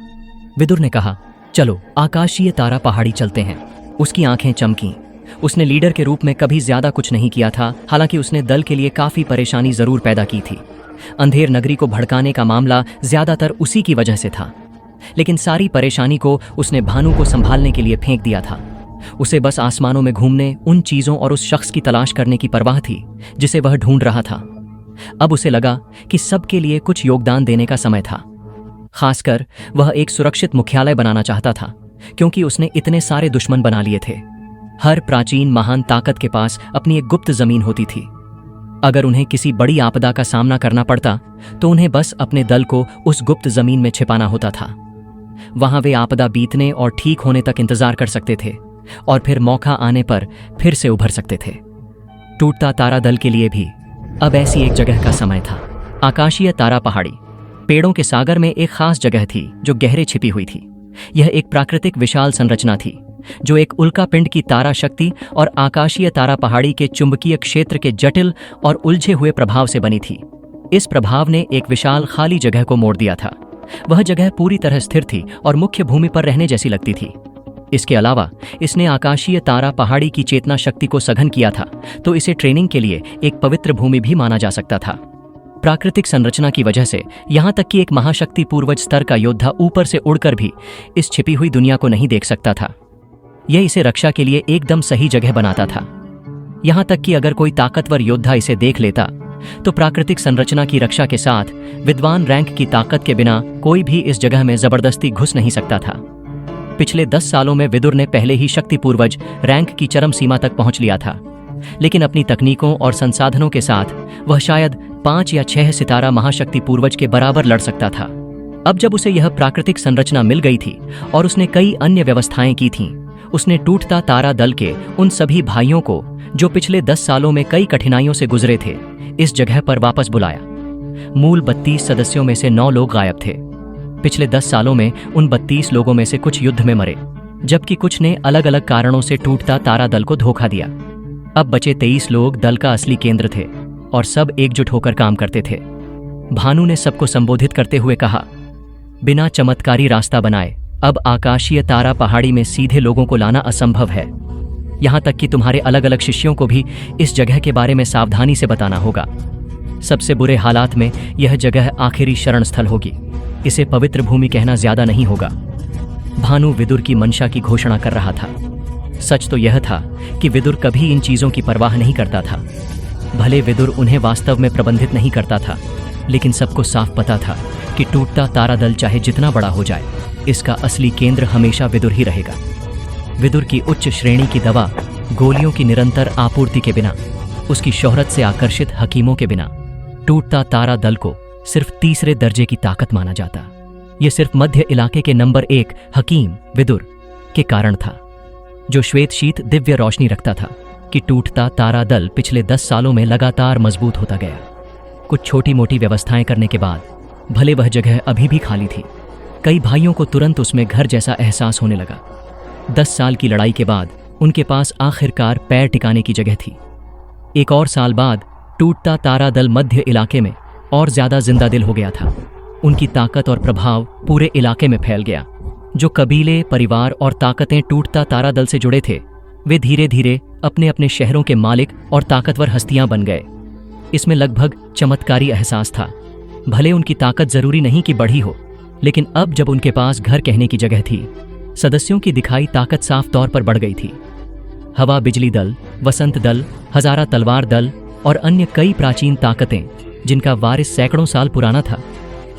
Speaker 1: विदुर ने कहा, चलो आकाशीय तारा पहाड़ी चलते हैं। उसकी आंखें चमकीं। उसने लीडर के रूप में कभी ज्यादा कुछ नहीं किया था, हालांकि उसने दल के लिए काफी परेशानी जरूर पैदा की थी। अंधेर नगरी को भड़काने का मामला ज्यादातर उसी की वजह से था, लेकिन सारी परेशानी को उसने भानु को संभालने के लिए फेंक दिया था। उसे बस आसमानों में घूमने, उन चीजों और उस शख्स की तलाश करने की परवाह थी जिसे वह ढूंढ रहा था। अब उसे लगा कि सबके लिए कुछ योगदान देने का समय था। खासकर वह एक सुरक्षित मुख्यालय बनाना चाहता था, क्योंकि उसने इतने सारे दुश्मन बना लिए थे। हर प्राचीन महान ताकत के पास अपनी एक गुप्त जमीन होती थी। अगर उन्हें किसी बड़ी आपदा का सामना करना पड़ता तो उन्हें बस अपने दल को उस गुप्त जमीन में छिपाना होता था। वहां वे आपदा बीतने और ठीक होने तक इंतजार कर सकते थे और फिर मौका आने पर फिर से उभर सकते थे। टूटता तारा दल के लिए भी अब ऐसी एक जगह का समय था। आकाशीय तारा पहाड़ी पेड़ों के सागर में एक खास जगह थी जो गहरे छिपी हुई थी। यह एक प्राकृतिक विशाल संरचना थी जो एक उल्कापिंड की तारा शक्ति और आकाशीय तारा पहाड़ी के चुंबकीय क्षेत्र के जटिल और उलझे हुए प्रभाव से बनी थी। इस प्रभाव ने एक विशाल खाली जगह को मोड़ दिया था। वह जगह पूरी तरह स्थिर थी और मुख्य भूमि पर रहने जैसी लगती थी। इसके अलावा इसने आकाशीय तारा पहाड़ी की चेतना शक्ति को सघन किया था, तो इसे ट्रेनिंग के लिए एक पवित्र भूमि भी माना जा सकता था। प्राकृतिक संरचना की वजह से यहां तक कि एक महाशक्ति पूर्वज स्तर का योद्धा ऊपर से उड़कर भी इस छिपी हुई दुनिया को नहीं देख सकता था। यह इसे रक्षा के लिए एकदम सही जगह बनाता था। यहां तक कि अगर कोई ताकतवर योद्धा इसे देख लेता तो प्राकृतिक संरचना की रक्षा के साथ विद्वान रैंक की ताकत के बिना कोई भी इस जगह में जबरदस्ती घुस नहीं सकता था। पिछले 10 सालों में विदुर ने पहले ही शक्ति पूर्वज रैंक की चरम सीमा तक पहुंच लिया था, लेकिन अपनी तकनीकों और संसाधनों के साथ वह शायद 5 या 6 सितारा महाशक्ति पूर्वज के बराबर लड़ सकता था। अब जब उसे यह प्राकृतिक संरचना मिल गई थी और उसने कई अन्य व्यवस्थाएं की थीं, उसने टूटता तारा दल के उन सभी भाइयों को जो पिछले 10 सालों में कई कठिनाइयों से गुजरे थे, इस जगह पर वापस बुलाया। मूल 32 सदस्यों में से 9 लोग गायब थे। पिछले 10 सालों में उन 32 लोगों में से कुछ युद्ध में मरे, जबकि कुछ ने अलग अलग कारणों से टूटता तारा दल को धोखा दिया। अब बचे 23 लोग दल का असली केंद्र थे और सब एकजुट होकर काम करते थे। भानु ने सबको संबोधित करते हुए कहा, बिना चमत्कारी रास्ता बनाए अब आकाशीय तारा पहाड़ी में सीधे लोगों को लाना असंभव है। यहां तक कि तुम्हारे अलग अलग शिष्यों को भी इस जगह के बारे में सावधानी से बताना होगा। सबसे बुरे हालात में यह जगह आखिरी शरण स्थल होगी। इसे पवित्र भूमि कहना ज्यादा नहीं होगा। भानु विदुर की मंशा की घोषणा कर रहा था। सच तो यह था कि विदुर कभी इन चीजों की परवाह नहीं करता था। भले विदुर उन्हें वास्तव में प्रबंधित नहीं करता था, लेकिन सबको साफ पता था कि टूटता तारा दल चाहे जितना बड़ा हो जाए, इसका असली केंद्र हमेशा विदुर ही रहेगा। विदुर की उच्च श्रेणी की दवा गोलियों की निरंतर आपूर्ति के बिना, उसकी शोहरत से आकर्षित हकीमों के बिना टूटता तारा दल को सिर्फ तीसरे दर्जे की ताकत माना जाता। यह सिर्फ मध्य इलाके के नंबर 1 हकीम विदुर के कारण था, जो श्वेत शीत दिव्य रोशनी रखता था कि टूटता तारा दल पिछले 10 सालों में लगातार मजबूत होता गया। कुछ छोटी मोटी व्यवस्थाएं करने के बाद भले वह जगह अभी भी खाली थी, कई भाइयों को तुरंत उसमें घर जैसा एहसास होने लगा। 10 साल की लड़ाई के बाद उनके पास आखिरकार पैर टिकाने की जगह थी। एक और साल बाद टूटता तारा दल मध्य इलाके में और ज्यादा जिंदा दिल हो गया था। उनकी ताकत और प्रभाव पूरे इलाके में फैल गया, जो कबीले, परिवार और ताकतें टूटता तारा दल से जुड़े थे, वे धीरे धीरे अपने अपने शहरों के मालिक और ताकतवर हस्तियां बन गए। इसमें लगभग चमत्कारी एहसास था। भले उनकी ताकत जरूरी नहीं कि बढ़ी हो, लेकिन अब जब उनके पास घर कहने की जगह थी, सदस्यों की दिखाई ताकत साफ तौर पर बढ़ गई थी। हवा बिजली दल, वसंत दल, हजारा तलवार दल और अन्य कई प्राचीन ताकतें, जिनका वारिस सैकड़ों साल पुराना था,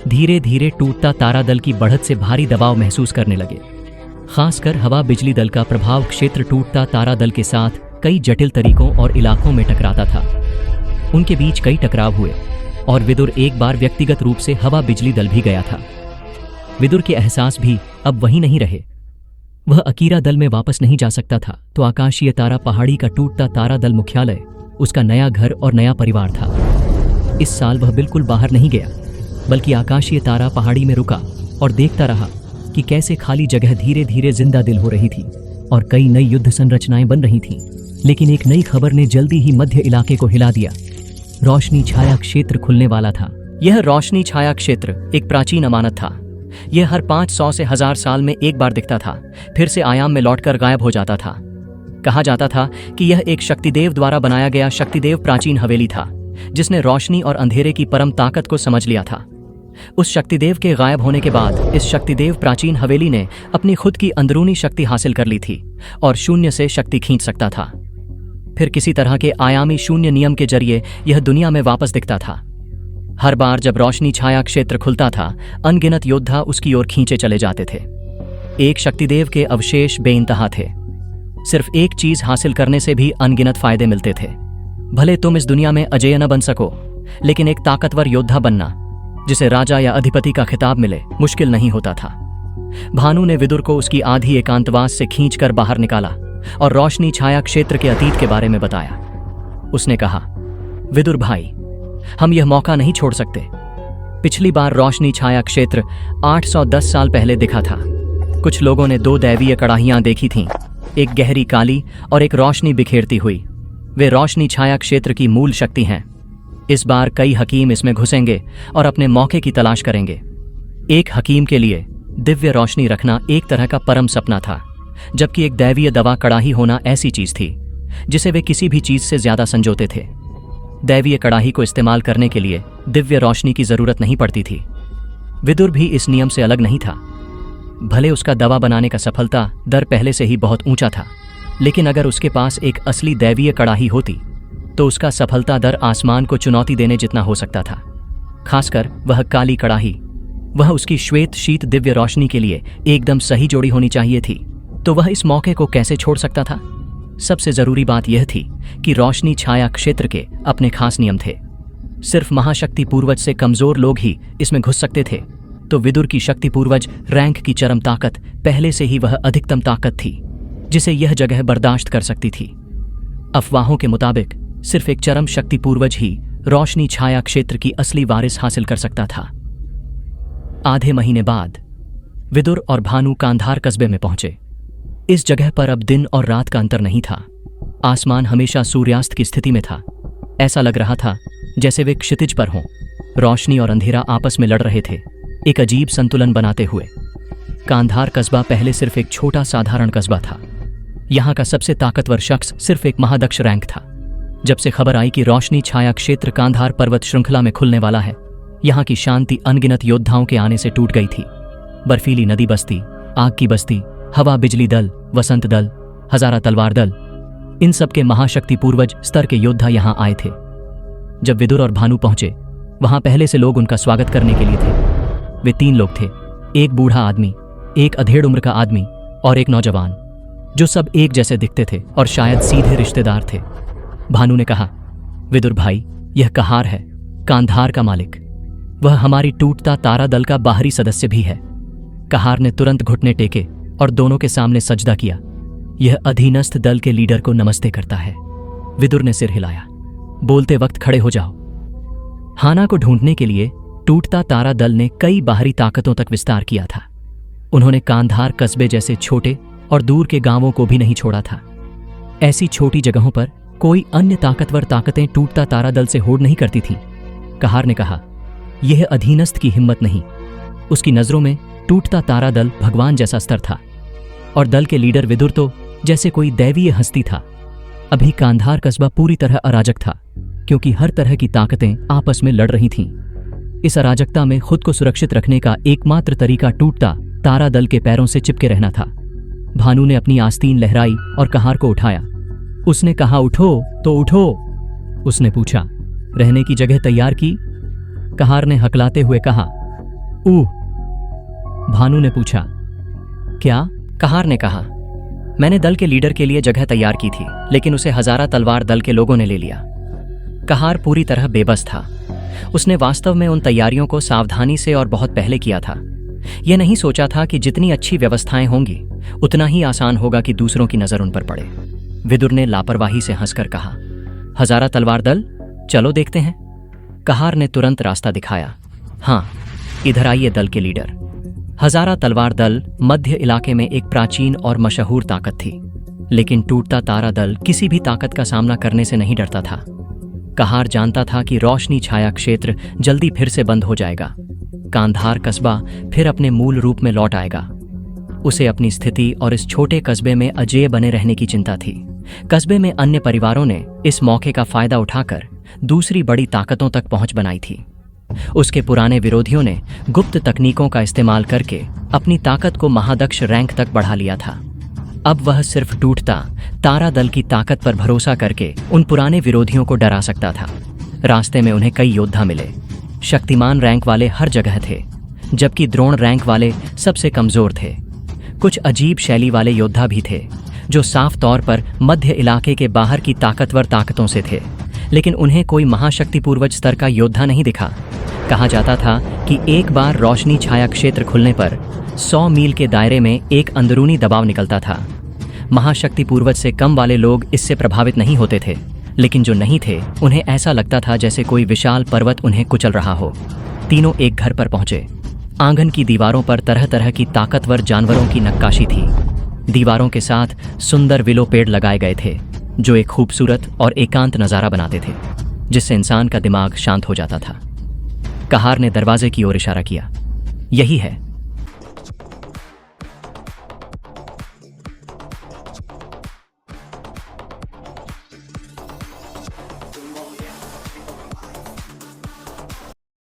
Speaker 1: धीरे धीरे टूटता तारा दल की बढ़त से भारी दबाव महसूस करने लगे। खासकर हवा बिजली दल का प्रभाव क्षेत्र टूटता तारा दल के साथ कई जटिल तरीकों और इलाकों में टकराता था। उनके बीच कई टकराव हुए और विदुर एक बार व्यक्तिगत रूप से हवा बिजली दल भी गया था। विदुर के एहसास भी अब वही नहीं रहे। वह अकीरा दल में वापस नहीं जा सकता था, तो आकाशीय तारा पहाड़ी का टूटता तारा दल मुख्यालय उसका नया घर और नया परिवार था। इस साल वह बिल्कुल बाहर नहीं गया, बल्कि आकाशीय तारा पहाड़ी में रुका और देखता रहा कि कैसे खाली जगह धीरे धीरे जिंदा दिल हो रही थी और कई नई युद्ध संरचनाएं बन रही थीं। लेकिन एक नई खबर ने जल्दी ही मध्य इलाके को हिला दिया। रोशनी छाया क्षेत्र खुलने वाला था। यह रोशनी छाया क्षेत्र एक प्राचीन अमानत था। यह हर 500 से 1000 साल में एक बार दिखता था, फिर से आयाम में लौटकर गायब हो जाता था। कहा जाता था कि यह एक शक्तिदेव द्वारा बनाया गया शक्तिदेव प्राचीन हवेली था, जिसने रोशनी और अंधेरे की परम ताकत को समझ लिया था। उस शक्तिदेव के गायब होने के बाद इस शक्तिदेव प्राचीन हवेली ने अपनी खुद की अंदरूनी शक्ति हासिल कर ली थी और शून्य से शक्ति खींच सकता था। फिर किसी तरह के आयामी शून्य नियम के जरिए यह दुनिया में वापस दिखता था। हर बार जब रोशनी छाया क्षेत्र खुलता था, अनगिनत योद्धा उसकी ओर खींचे चले जाते थे। एक शक्तिदेव के अवशेष बेइंतहा थे। सिर्फ एक चीज हासिल करने से भी अनगिनत फायदे मिलते थे। भले तुम इस दुनिया में अजेय न बन सको, लेकिन एक ताकतवर योद्धा बनना जिसे राजा या अधिपति का खिताब मिले, मुश्किल नहीं होता था। भानु ने विदुर को उसकी आधी एकांतवास से खींचकर बाहर निकाला और रोशनी छाया क्षेत्र के अतीत के बारे में बताया। उसने कहा, विदुर भाई, हम यह मौका नहीं छोड़ सकते। पिछली बार रोशनी छाया क्षेत्र 810 साल पहले दिखा था। कुछ लोगों ने 2 दैवीय कड़ाहियां देखी थीं, एक गहरी काली और एक रोशनी बिखेरती हुई। वे रोशनी छाया क्षेत्र की मूल शक्ति हैं। इस बार कई हकीम इसमें घुसेंगे और अपने मौके की तलाश करेंगे। एक हकीम के लिए दिव्य रोशनी रखना एक तरह का परम सपना था, जबकि एक दैवीय दवा कड़ाही होना ऐसी चीज थी जिसे वे किसी भी चीज से ज्यादा संजोते थे। दैवीय कड़ाही को इस्तेमाल करने के लिए दिव्य रोशनी की जरूरत नहीं पड़ती थी। विदुर भी इस नियम से अलग नहीं था। भले उसका दवा बनाने का सफलता दर पहले से ही बहुत ऊंचा था, लेकिन अगर उसके पास एक असली दैवीय कड़ाही होती तो उसका सफलता दर आसमान को चुनौती देने जितना हो सकता था। खासकर वह काली कड़ाही, वह उसकी श्वेत शीत दिव्य रोशनी के लिए एकदम सही जोड़ी होनी चाहिए थी। तो वह इस मौके को कैसे छोड़ सकता था? सबसे जरूरी बात यह थी कि रोशनी छाया क्षेत्र के अपने खास नियम थे। सिर्फ महाशक्ति पूर्वज से कमजोर लोग ही इसमें घुस सकते थे। तो विदुर की शक्ति पूर्वज रैंक की चरम ताकत, पहले से ही वह अधिकतम ताकत थी जिसे यह जगह बर्दाश्त कर सकती थी। अफवाहों के मुताबिक सिर्फ एक चरम शक्ति पूर्वज ही रोशनी छाया क्षेत्र की असली वारिस हासिल कर सकता था। आधे महीने बाद विदुर और भानु कांधार कस्बे में पहुंचे। इस जगह पर अब दिन और रात का अंतर नहीं था। आसमान हमेशा सूर्यास्त की स्थिति में था। ऐसा लग रहा था जैसे वे क्षितिज पर हों। रोशनी और अंधेरा आपस में लड़ रहे थे, एक अजीब संतुलन बनाते हुए। कांधार कस्बा पहले सिर्फ एक छोटा साधारण कस्बा था। यहाँ का सबसे ताकतवर शख्स सिर्फ एक महादक्ष रैंक था। जब से खबर आई कि रोशनी छाया क्षेत्र कांधार पर्वत श्रृंखला में खुलने वाला है, यहाँ की शांति अनगिनत योद्धाओं के आने से टूट गई थी। बर्फीली नदी बस्ती, आग की बस्ती, हवा बिजली दल, वसंत दल, हजारा तलवार दल, इन सब के महाशक्ति पूर्वज स्तर के योद्धा यहाँ आए थे। जब विदुर और भानु पहुंचे, वहां पहले से लोग उनका स्वागत करने के लिए थे। वे 3 लोग थे, एक बूढ़ा आदमी, एक अधेड़ उम्र का आदमी और एक नौजवान, जो सब एक जैसे दिखते थे और शायद सीधे रिश्तेदार थे। भानु ने कहा, विदुर भाई, यह कहार है, कांधार का मालिक। वह हमारी टूटता तारा दल का बाहरी सदस्य भी है। कहार ने तुरंत घुटने टेके और दोनों के सामने सजदा किया। यह अधीनस्थ दल के लीडर को नमस्ते करता है। विदुर ने सिर हिलाया। बोलते वक्त खड़े हो जाओ। हाना को ढूंढने के लिए टूटता तारा दल ने कई बाहरी ताकतों तक विस्तार किया था। उन्होंने कांधार कस्बे जैसे छोटे और दूर के गांवों को भी नहीं छोड़ा था। ऐसी छोटी जगहों पर कोई अन्य ताकतवर ताकतें टूटता तारा दल से होड़ नहीं करती थीं। कहार ने कहा, यह अधीनस्थ की हिम्मत नहीं, उसकी नजरों में टूटता तारा दल भगवान जैसा स्तर था और दल के लीडर विदुर तो जैसे कोई दैवीय हस्ती था। अभी कांधार कस्बा पूरी तरह अराजक था, क्योंकि हर तरह की ताकतें आपस में लड़ रही थीं। इस अराजकता में खुद को सुरक्षित रखने का एकमात्र तरीका टूटता तारा दल के पैरों से चिपके रहना था। भानु ने अपनी आस्तीन लहराई और कहार को उठाया। उसने कहा, उठो तो उठो। उसने पूछा, रहने की जगह तैयार की? कहार ने हकलाते हुए कहा, भानु ने पूछा, क्या? कहार ने कहा, मैंने दल के लीडर के लिए जगह तैयार की थी, लेकिन उसे हजारा तलवार दल के लोगों ने ले लिया। कहार पूरी तरह बेबस था। उसने वास्तव में उन तैयारियों को सावधानी से और बहुत पहले किया था। यह नहीं सोचा था कि जितनी अच्छी व्यवस्थाएं होंगी उतना ही आसान होगा कि दूसरों की नजर उन पर पड़े। विदुर ने लापरवाही से हंसकर कहा, हजारा तलवार दल, चलो देखते हैं। कहार ने तुरंत रास्ता दिखाया। हाँ, इधर आइए दल के लीडर। हजारा तलवार दल मध्य इलाके में एक प्राचीन और मशहूर ताकत थी, लेकिन टूटता तारा दल किसी भी ताकत का सामना करने से नहीं डरता था। कहार जानता था कि रोशनी छाया क्षेत्र जल्दी फिर से बंद हो जाएगा। कांधार कस्बा फिर अपने मूल रूप में लौट आएगा। उसे अपनी स्थिति और इस छोटे कस्बे में अजेय बने रहने की चिंता थी। कस्बे में अन्य परिवारों ने इस मौके का फायदा उठाकर दूसरी बड़ी ताकतों तक पहुंच बनाई थी। उसके पुराने विरोधियों ने गुप्त तकनीकों का इस्तेमाल करके अपनी ताकत को महादक्ष रैंक तक बढ़ा लिया था। अब वह सिर्फ टूटता तारा दल की ताकत पर भरोसा करके उन पुराने विरोधियों को डरा सकता था। रास्ते में उन्हें कई योद्धा मिले। शक्तिमान रैंक वाले हर जगह थे, जबकि द्रोण रैंक वाले सबसे कमजोर थे। कुछ अजीब शैली वाले योद्धा भी थे, जो साफ तौर पर मध्य इलाके के बाहर की ताकतवर ताकतों से थे, लेकिन उन्हें कोई महाशक्ति पूर्वज स्तर का योद्धा नहीं दिखा। कहा जाता था कि एक बार रोशनी छाया क्षेत्र खुलने पर 100 मील के दायरे में एक अंदरूनी दबाव निकलता था। महाशक्ति पूर्वज से कम वाले लोग इससे प्रभावित नहीं होते थे, लेकिन जो नहीं थे उन्हें ऐसा लगता था जैसे कोई विशाल पर्वत उन्हें कुचल रहा हो। तीनों एक घर पर पहुंचे। आंगन की दीवारों पर तरह तरह की ताकतवर जानवरों की नक्काशी थी। दीवारों के साथ सुंदर विलो पेड़ लगाए गए थे, जो एक खूबसूरत और एकांत नज़ारा बनाते थे, जिससे इंसान का दिमाग शांत हो जाता था। कहार ने दरवाजे की ओर इशारा किया। यही है,